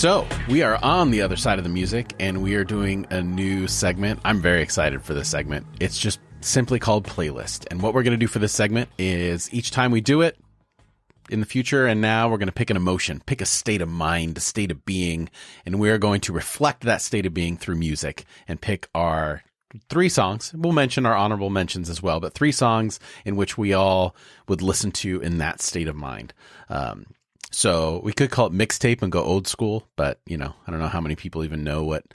So we are on the other side of the music, and we are doing a new segment. I'm very excited for this segment. It's just simply called Playlist. And what we're going to do for this segment is each time we do it in the future and now, we're going to pick an emotion, pick a state of mind, a state of being, and we are going to reflect that state of being through music and pick our 3 songs. We'll mention our honorable mentions as well, but 3 songs in which we all would listen to in that state of mind. So we could call it mixtape and go old school, but I don't know how many people even know what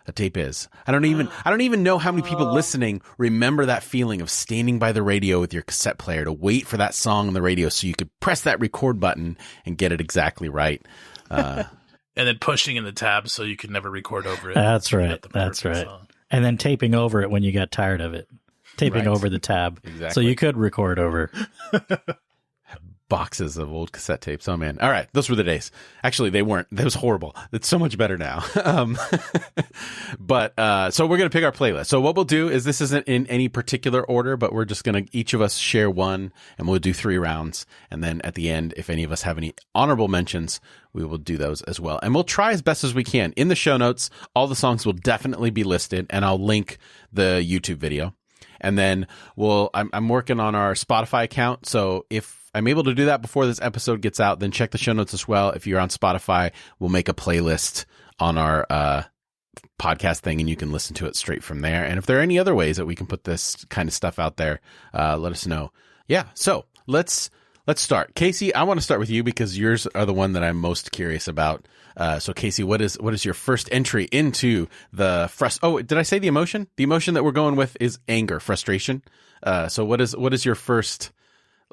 a tape is. I don't even know how many people listening remember that feeling of standing by the radio with your cassette player to wait for that song on the radio so you could press that record button and get it exactly right. And then pushing in the tab so you could never record over it. That's right. That's right. Song. And then taping over it when you got tired of it. Taping over the tab. Exactly. So you could record over. Boxes of old cassette tapes. Oh man. All right. Those were the days. Actually, they weren't. That was horrible. It's so much better now. But so we're going to pick our playlist. So what we'll do is, this isn't in any particular order, but we're just going to, each of us share one, and we'll do 3 rounds. And then at the end, if any of us have any honorable mentions, we will do those as well. And we'll try as best as we can. In the show notes, all the songs will definitely be listed, and I'll link the YouTube video. And then I'm working on our Spotify account. So if I'm able to do that before this episode gets out, then check the show notes as well. If you're on Spotify, we'll make a playlist on our podcast thing, and you can listen to it straight from there. And if there are any other ways that we can put this kind of stuff out there, let us know. Yeah. So let's start. Casey, I want to start with you because yours are the one that I'm most curious about. So Casey, what is your first entry into the Oh, did I say the emotion? The emotion that we're going with is anger, frustration. So what is your first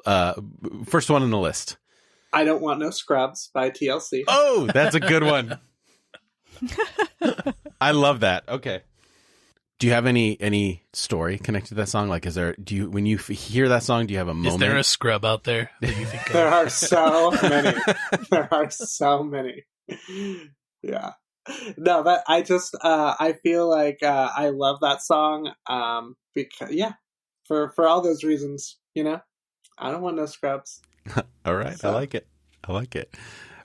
one on the list? I Don't Want No Scrubs by TLC. Oh, that's a good one. I love that. Okay. Do you have any story connected to that song? Like, when you hear that song, do you have a moment? Is there a scrub out there that you think of? There are so many. There are so many. Yeah. No, but I feel like I love that song because for all those reasons, I don't want no scrubs. All right. So. I like it.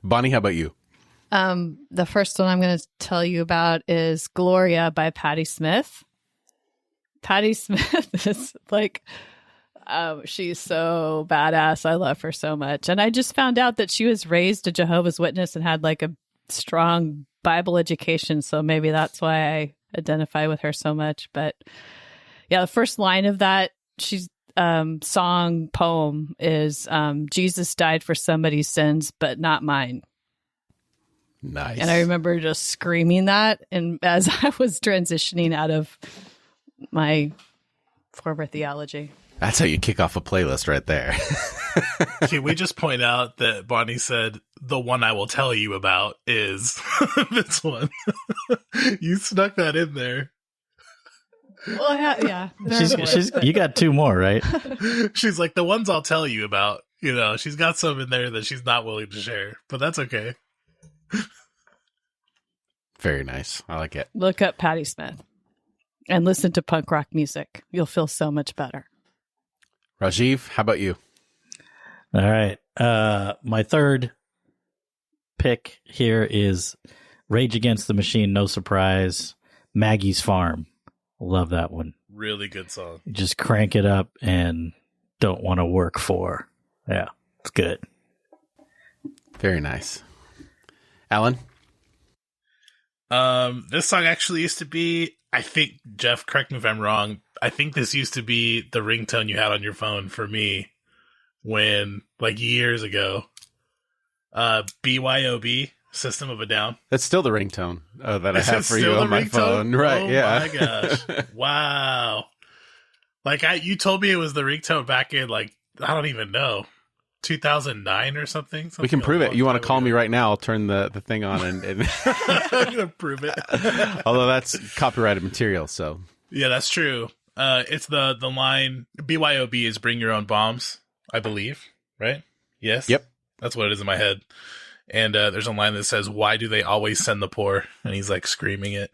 Bonnie, how about you? The first one I'm going to tell you about is Gloria by Patti Smith. Patti Smith is like, she's so badass. I love her so much. And I just found out that she was raised a Jehovah's Witness and had like a strong Bible education. So maybe that's why I identify with her so much. But yeah, the first line of that, she's poem is Jesus died for somebody's sins, but not mine. Nice. And I remember just screaming that, and as I was transitioning out of my former theology. That's how you kick off a playlist right there. Can we just point out that Bonnie said the one I will tell you about is this one? You snuck that in there. Well, yeah. You got 2 more, right? She's like, the ones I'll tell you about. She's got some in there that she's not willing to share, but that's okay. Very nice. I like it. Look up Patti Smith and listen to punk rock music. You'll feel so much better. Rajiv, how about you? All right. My third pick here is Rage Against the Machine, no surprise, Maggie's Farm. Love that one. Really good song. Just crank it up and don't want to work for. Yeah, it's good. Very nice. Alan? This song actually used to be, I think, Jeff, correct me if I'm wrong, I think this used to be the ringtone you had on your phone for me when, like, years ago. BYOB, System of a Down. That's still the ringtone that I have for you on my phone. Right, oh yeah. My gosh. Wow. Like, you told me it was the ringtone back in, like, I don't even know, 2009 or something. We can prove it. You want to call me right now? I'll turn the thing on and I'm gonna prove it. Although that's copyrighted material, so yeah, that's true. It's the line BYOB is bring your own bombs, I believe, right? Yes. Yep. That's what it is in my head. And there's a line that says, "Why do they always send the poor?" And he's like screaming it,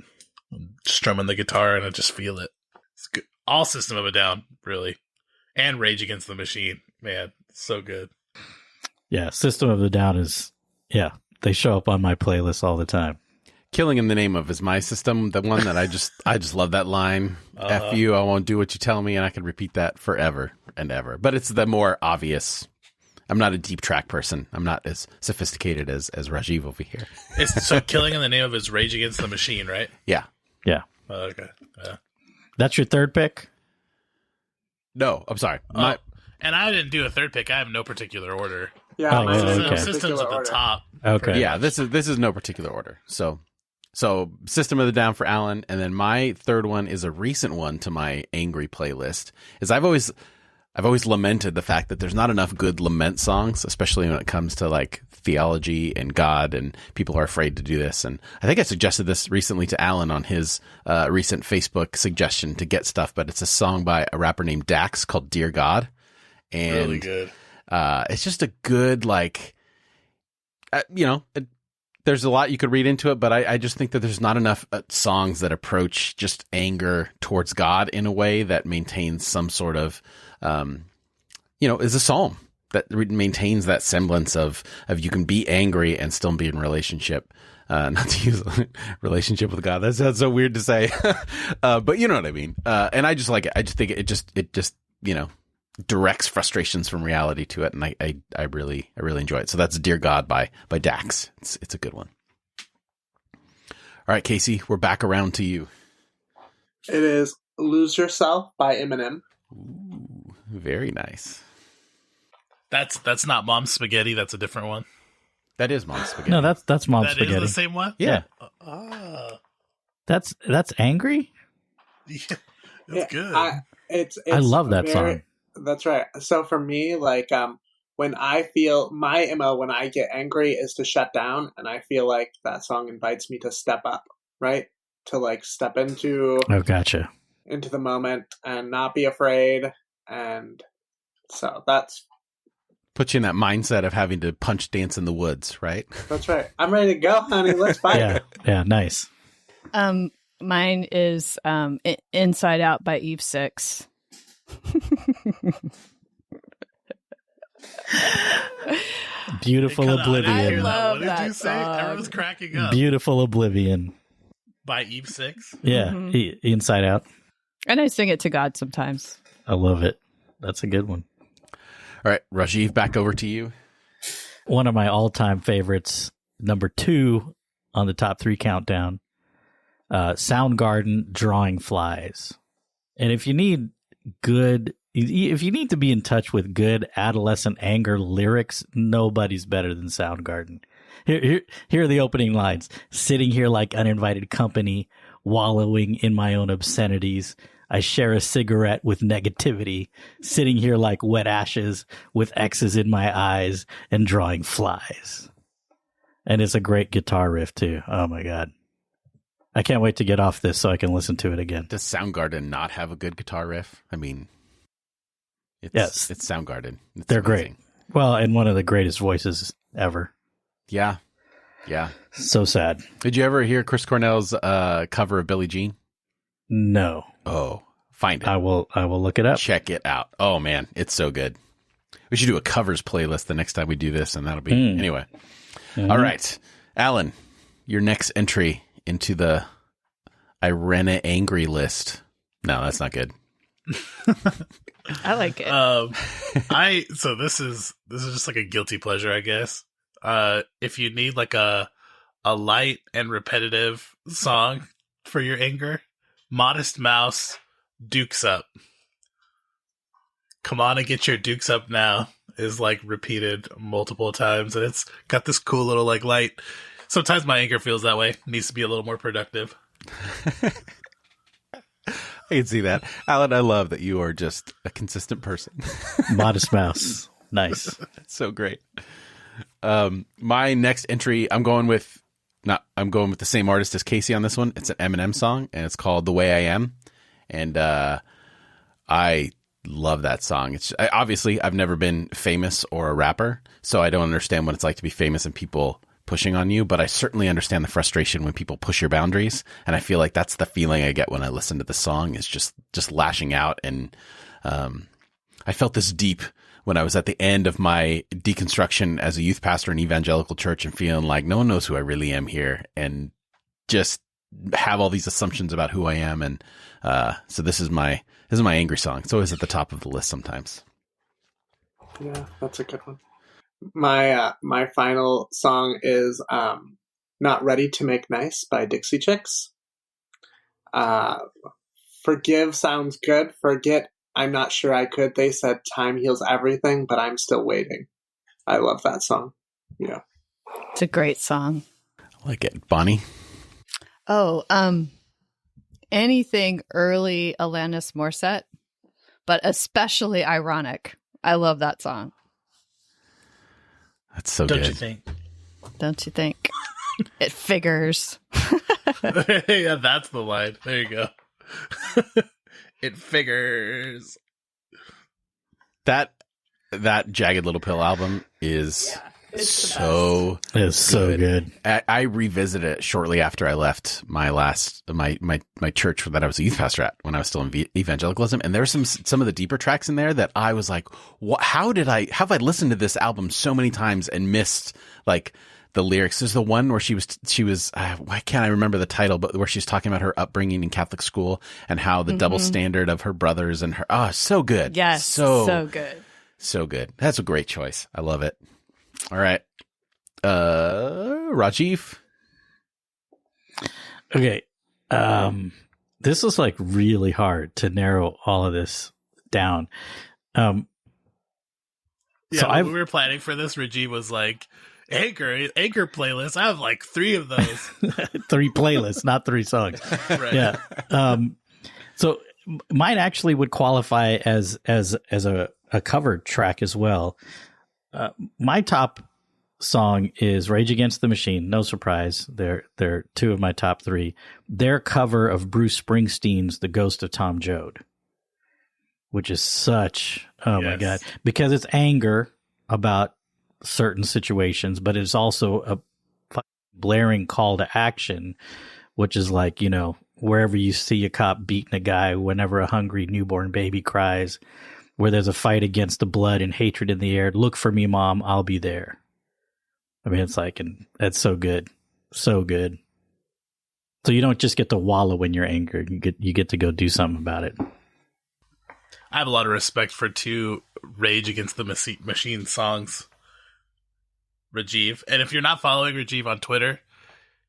strumming the guitar, and I just feel it. It's good. All System of a Down, really, and Rage Against the Machine, man, so good. Yeah, System of a Down is, They show up on my playlist all the time. Killing in the Name of is my system, the one that I just love that line. F you, I won't do what you tell me, and I can repeat that forever and ever. But it's the more obvious. I'm not a deep track person. I'm not as sophisticated as Rajiv over here. So Killing in the Name of is Rage Against the Machine, right? Yeah. Yeah. Oh, okay. Yeah. That's your third pick? No, I'm sorry. And I didn't do a third pick. I have no particular order. Yeah, Oh, mine is okay. no System's particular at the order. top. Okay. Yeah, this is no particular order. So System of the Down for Alan, and then my third one is a recent one to my angry playlist. Is I've always lamented the fact that there's not enough good lament songs, especially when it comes to like theology and God, and people are afraid to do this. And I think I suggested this recently to Alan on his recent Facebook suggestion to get stuff, but it's a song by a rapper named Dax called Dear God. And Really good. it's just a good, like, there's a lot you could read into it, but I just think that there's not enough songs that approach just anger towards God in a way that maintains some sort of, is a psalm that maintains that semblance of you can be angry and still be in relationship. Not to use relationship with God. That sounds so weird to say, but you know what I mean. And I just like it. I just think it just directs frustrations from reality to it, and I really enjoy it. So that's Dear God by Dax. It's a good one. All right, Casey, we're back around to you. It is Lose Yourself by Eminem. Ooh, very nice. That's not Mom's Spaghetti. That's a different one. That is Mom's Spaghetti. No, that's Mom's That Spaghetti. is the same one? Yeah. That's angry? Yeah, that's good. I love that song. That's right. So for me, like, when I feel my MO when I get angry is to shut down, and I feel like that song invites me to step up, right? To like step into Oh, gotcha. into the moment and not be afraid, and so that's Puts you in that mindset of having to punch dance in the woods, right? that's right. I'm ready to go, honey. Let's fight. Yeah, nice. Mine is Inside Out by Eve 6. Beautiful I Oblivion. love What did that you say? song. Everyone's cracking up. Beautiful Oblivion. By Eve 6? Yeah, Mhm. Inside Out. And I sing it to God sometimes. I love it. That's a good one. All right, Rajiv, back over to you. One of my all-time favorites, number 2 on the top 3 countdown, Soundgarden, Drawing Flies. And if you need to be in touch with good adolescent anger lyrics, nobody's better than Soundgarden. Here are the opening lines. Sitting here like uninvited company, wallowing in my own obscenities. I share a cigarette with negativity, sitting here like wet ashes with X's in my eyes and drawing flies. And it's a great guitar riff too. Oh my God. I can't wait to get off this so I can listen to it again. Does Soundgarden not have a good guitar riff? I mean, Yes. it's Soundgarden. It's They're amazing. great. Well, and one of the greatest voices ever. Yeah. So sad. Did you ever hear Chris Cornell's cover of Billie Jean? No. Oh, find it. I will look it up. Check it out. Oh man, it's so good. We should do a covers playlist the next time we do this, and that'll be anyway. Mhm. All right, Alan, your next entry into the Irena angry list. No, that's not good. I like it. So this is just like a guilty pleasure, I guess. If you need like a light and repetitive song for your anger, Modest Mouse, Dukes Up. Come on and get your Dukes Up now is like repeated multiple times, and it's got this cool little like light. Sometimes my anger feels that way. It needs to be a little more productive. I can see that. Alan, I love that you are just a consistent person. Modest Mouse. Nice. That's so great. My next entry, I'm going with the same artist as Casey on this one. It's an Eminem song, and it's called The Way I Am. And I love that song. Obviously, I've never been famous or a rapper, so I don't understand what it's like to be famous and people pushing on you, but I certainly understand the frustration when people push your boundaries, and I feel like that's the feeling I get when I listen to the song, is just lashing out. And I felt this deep when I was at the end of my deconstruction as a youth pastor in evangelical church and feeling like no one knows who I really am here, and just have all these assumptions about who I am. And so this is my angry song. It's always at the top of the list sometimes. Yeah, that's a good one. My final song is Not Ready to Make Nice by Dixie Chicks. Forgive sounds good. Forget, I'm not sure I could. They said time heals everything, but I'm still waiting. I love that song. Yeah. It's a great song. I like it. Bonnie? Oh, anything early Alanis Morissette, but especially Ironic. I love that song. That's so Don't good. you think? Don't you think? It figures. Yeah, that's the line. There you go. It figures. That Jagged Little Pill album is so It's so good. I revisited it shortly after I left my church that I was a youth pastor at when I was still in evangelicalism, and there's some of the deeper tracks in there that I was like, what? How have I listened to this album so many times and missed like the lyrics? There's the one where she was why can't I remember the title, but where she's talking about her upbringing in Catholic school and how the double standard of her brothers and her, so good. Yes, so good. So good. That's a great choice. I love it. All right. Rajiv. Okay. This is like really hard to narrow all of this down. Yeah, So when I've- we were planning for this, Rajiv was like, Anchor playlist. I have like 3 of those. 3 playlists, not 3 songs. Right. Yeah. So mine actually would qualify as a cover track as well. My top song is Rage Against the Machine. No surprise. They're 2 of my top 3. Their cover of Bruce Springsteen's The Ghost of Tom Joad, which is such, my God, because it's anger about certain situations, but it's also a blaring call to action, which is like, wherever you see a cop beating a guy, whenever a hungry newborn baby cries, where there's a fight against the blood and hatred in the air, look for me, Mom, I'll be there. I mean, it's like, and that's so good. So good. So you don't just get to wallow in your anger. You get to go do something about it. I have a lot of respect for 2 Rage Against the Machine songs. Rajiv. And if you're not following Rajiv on Twitter,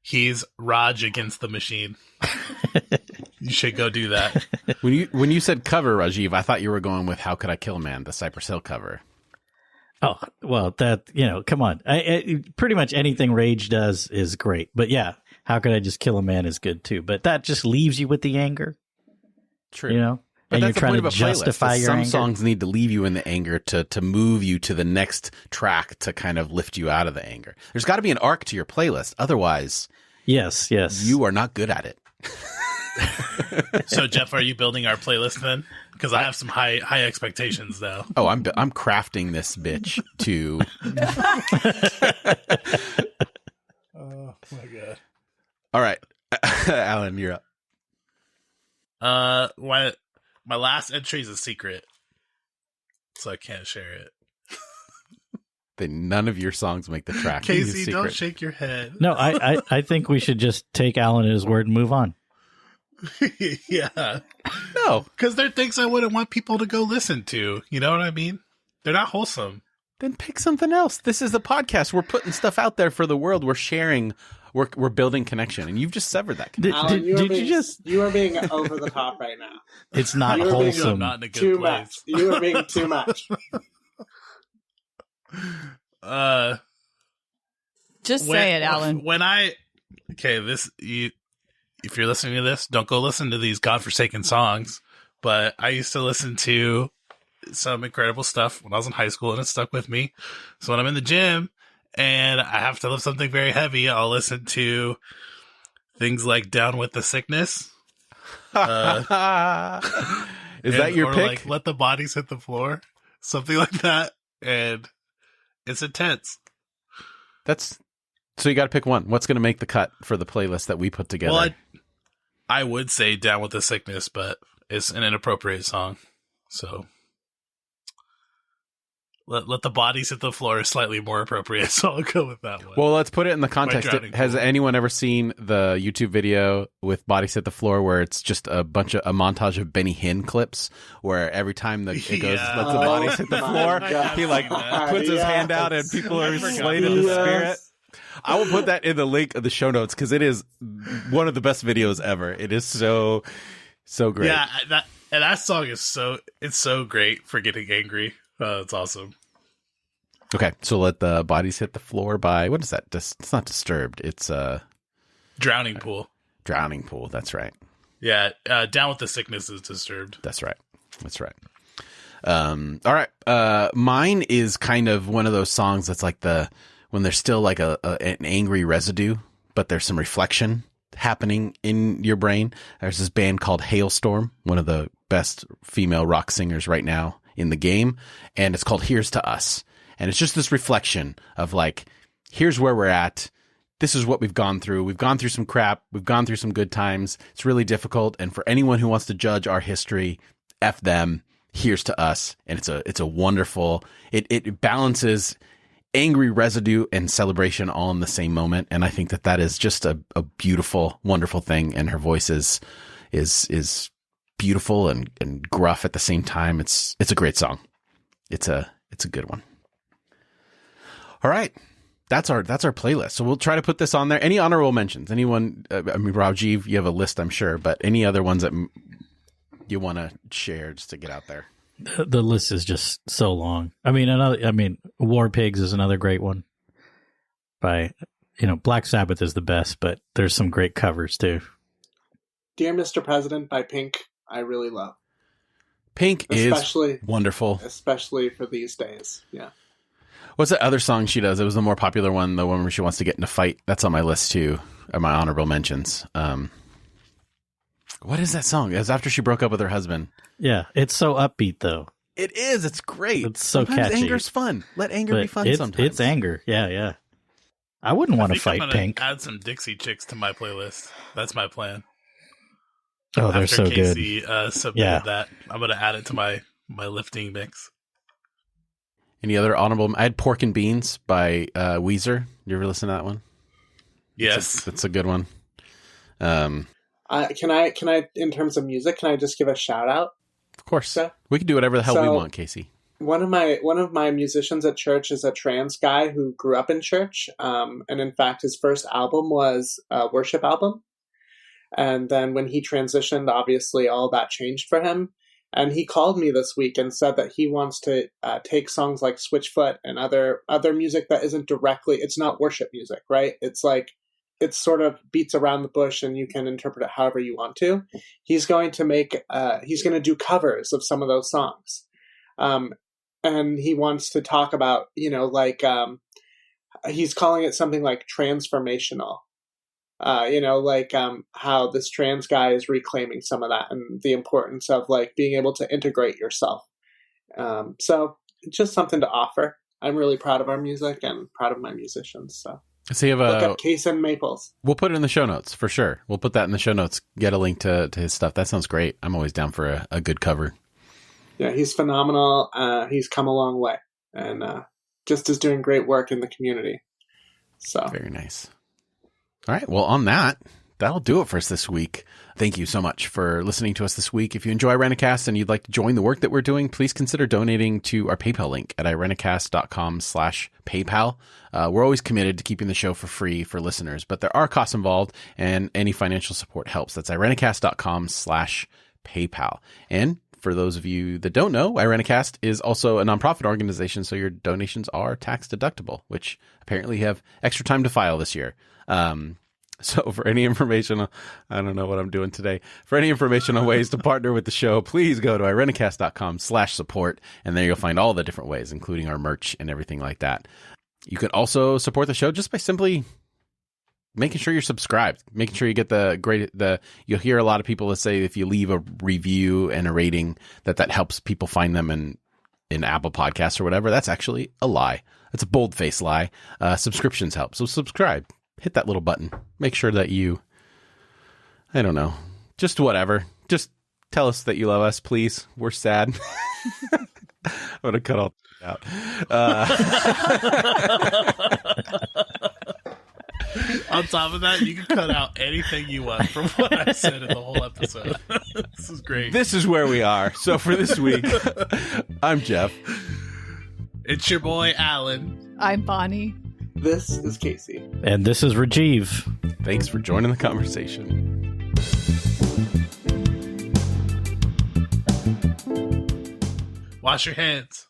he's Raj Against the Machine. You should go do that. When you said cover, Rajiv, I thought you were going with How Could I Kill a Man, the Cypress Hill cover. Oh, well, that, come on. Pretty much anything Rage does is great. But yeah, How Could I Just Kill a Man is good too. But that just leaves you with the anger. True. But and you're trying to justify your anger. Some songs need to leave you in the anger to move you to the next track to kind of lift you out of the anger. There's got to be an arc to your playlist. Otherwise, yes, you are not good at it. So, Jeff, are you building our playlist then? Because I have some high expectations now. Oh, I'm crafting this bitch to. Oh my God! All right, Alan, you're up. My last entry is a secret, so I can't share it. None of your songs make the track. Casey, don't shake your head. No, I think we should just take Alan at his word and move on. Yeah. No. Because they're things I wouldn't want people to go listen to. You know what I mean? They're not wholesome. Then pick something else. This is the podcast. We're putting stuff out there for the world. We're sharing. We're building connection, and you've just severed that connection. Alan, Did you are being over the top right now. It's not You are being wholesome. Not in a good Too place. much. You are being too much. Just say it, Alan. If you're listening to this, don't go listen to these godforsaken songs. But I used to listen to some incredible stuff when I was in high school, and it stuck with me. So when I'm in the gym and I have to lift something very heavy, I'll listen to things like "Down with the Sickness." Is that your or pick? Like "Let the Bodies Hit the Floor," something like that, and it's intense. So you got to pick one. What's going to make the cut for the playlist that we put together? Well, I would say "Down with the Sickness," but it's an inappropriate song. So Let the bodies hit the floor is slightly more appropriate, so I'll go with that one. Well, let's put it in the context. Has anyone ever seen the YouTube video with Bodies Hit the Floor where it's just a montage of Benny Hinn clips where every time it goes, let the bodies hit the floor, he puts his hand out and people are slain in the spirit. I will put that in the link of the show notes because it is one of the best videos ever. It is so great. Yeah, that song is so great for getting angry. It's awesome. Okay, so let the bodies hit the floor by, what is that? It's not Disturbed. It's Drowning Pool. Drowning Pool. That's right. Yeah, Down with the Sickness is Disturbed. That's right. All right. Mine is kind of one of those songs that's like when there's still like an angry residue, but there's some reflection happening in your brain. There's this band called Hailstorm, one of the best female rock singers right now in the game, and it's called Here's to Us. And it's just this reflection of like, here's where we're at. This is what we've gone through. We've gone through some crap. We've gone through some good times. It's really difficult. And for anyone who wants to judge our history, F them. Here's to us. And it's a wonderful, it balances angry residue and celebration all in the same moment. And I think that is just a beautiful, wonderful thing. And her voice is beautiful and gruff at the same time. It's a great song. It's a good one. All right. That's our playlist. So we'll try to put this on there. Any honorable mentions? Anyone? Rajiv, you have a list, I'm sure, but any other ones that you want to share just to get out there? The list is just so long. I mean, War Pigs is another great one. By Black Sabbath is the best, but there's some great covers too. Dear Mr. President by Pink, I really love. Pink is wonderful, especially for these days. Yeah. What's that other song she does? It was the more popular one, the one where she wants to get in a fight. That's on my list too, of my honorable mentions. What is that song? It was after she broke up with her husband. Yeah, it's so upbeat though. It is. It's great. It's so sometimes catchy. Anger's fun. Let anger be fun sometimes. It's anger. Yeah. I wouldn't want to fight Pink. Add some Dixie Chicks to my playlist. That's my plan. Oh, they're so Casey, good. Submitted that. I'm going to add it to my lifting mix. Any other honorable? I had Pork and Beans by Weezer. You ever listen to that one? Yes. It's a good one. Can I, in terms of music, can I just give a shout out? Of course. We can do whatever the hell we want, Casey. One of my musicians at church is a trans guy who grew up in church. And in fact, his first album was a worship album. And then when he transitioned, obviously all that changed for him. And he called me this week and said that he wants to take songs like Switchfoot and other music that isn't directly, it's not worship music, right? It's like, it sort of beats around the bush and you can interpret it however you want to. He's going to do covers of some of those songs. And he wants to talk about, he's calling it something like transformational. How this trans guy is reclaiming some of that and the importance of like being able to integrate yourself. So it's just something to offer. I'm really proud of our music and proud of my musicians. So you have look up Case and Maples. We'll put it in the show notes for sure. We'll put that in the show notes. Get a link to his stuff. That sounds great. I'm always down for a good cover. Yeah, he's phenomenal. He's come a long way and just is doing great work in the community. So very nice. All right. Well, on that'll do it for us this week. Thank you so much for listening to us this week. If you enjoy Irenicast and you'd like to join the work that we're doing, please consider donating to our PayPal link at irenicast.com/PayPal. We're always committed to keeping the show for free for listeners, but there are costs involved and any financial support helps. That's irenicast.com/PayPal. And for those of you that don't know, Irenicast is also a nonprofit organization, so your donations are tax deductible, which apparently you have extra time to file this year. So for any information, I don't know what I'm doing today. For any information on ways to partner with the show, please go to irenicast.com/support, and there you'll find all the different ways, including our merch and everything like that. You can also support the show just by simply making sure you're subscribed, making sure you get you'll hear a lot of people that say if you leave a review and a rating, that helps people find them in Apple Podcasts or whatever. That's actually a lie. It's a bold-faced lie. Subscriptions help. So subscribe. Hit that little button. Make sure that I don't know, just whatever. Just tell us that you love us, please. We're sad. I'm going to cut off. out. On top of that, you can cut out anything you want from what I said in the whole episode. This is great. This is where we are. So for this week, I'm Jeff. It's your boy, Alan. I'm Bonnie. This is Casey. And this is Rajiv. Thanks for joining the conversation. Wash your hands.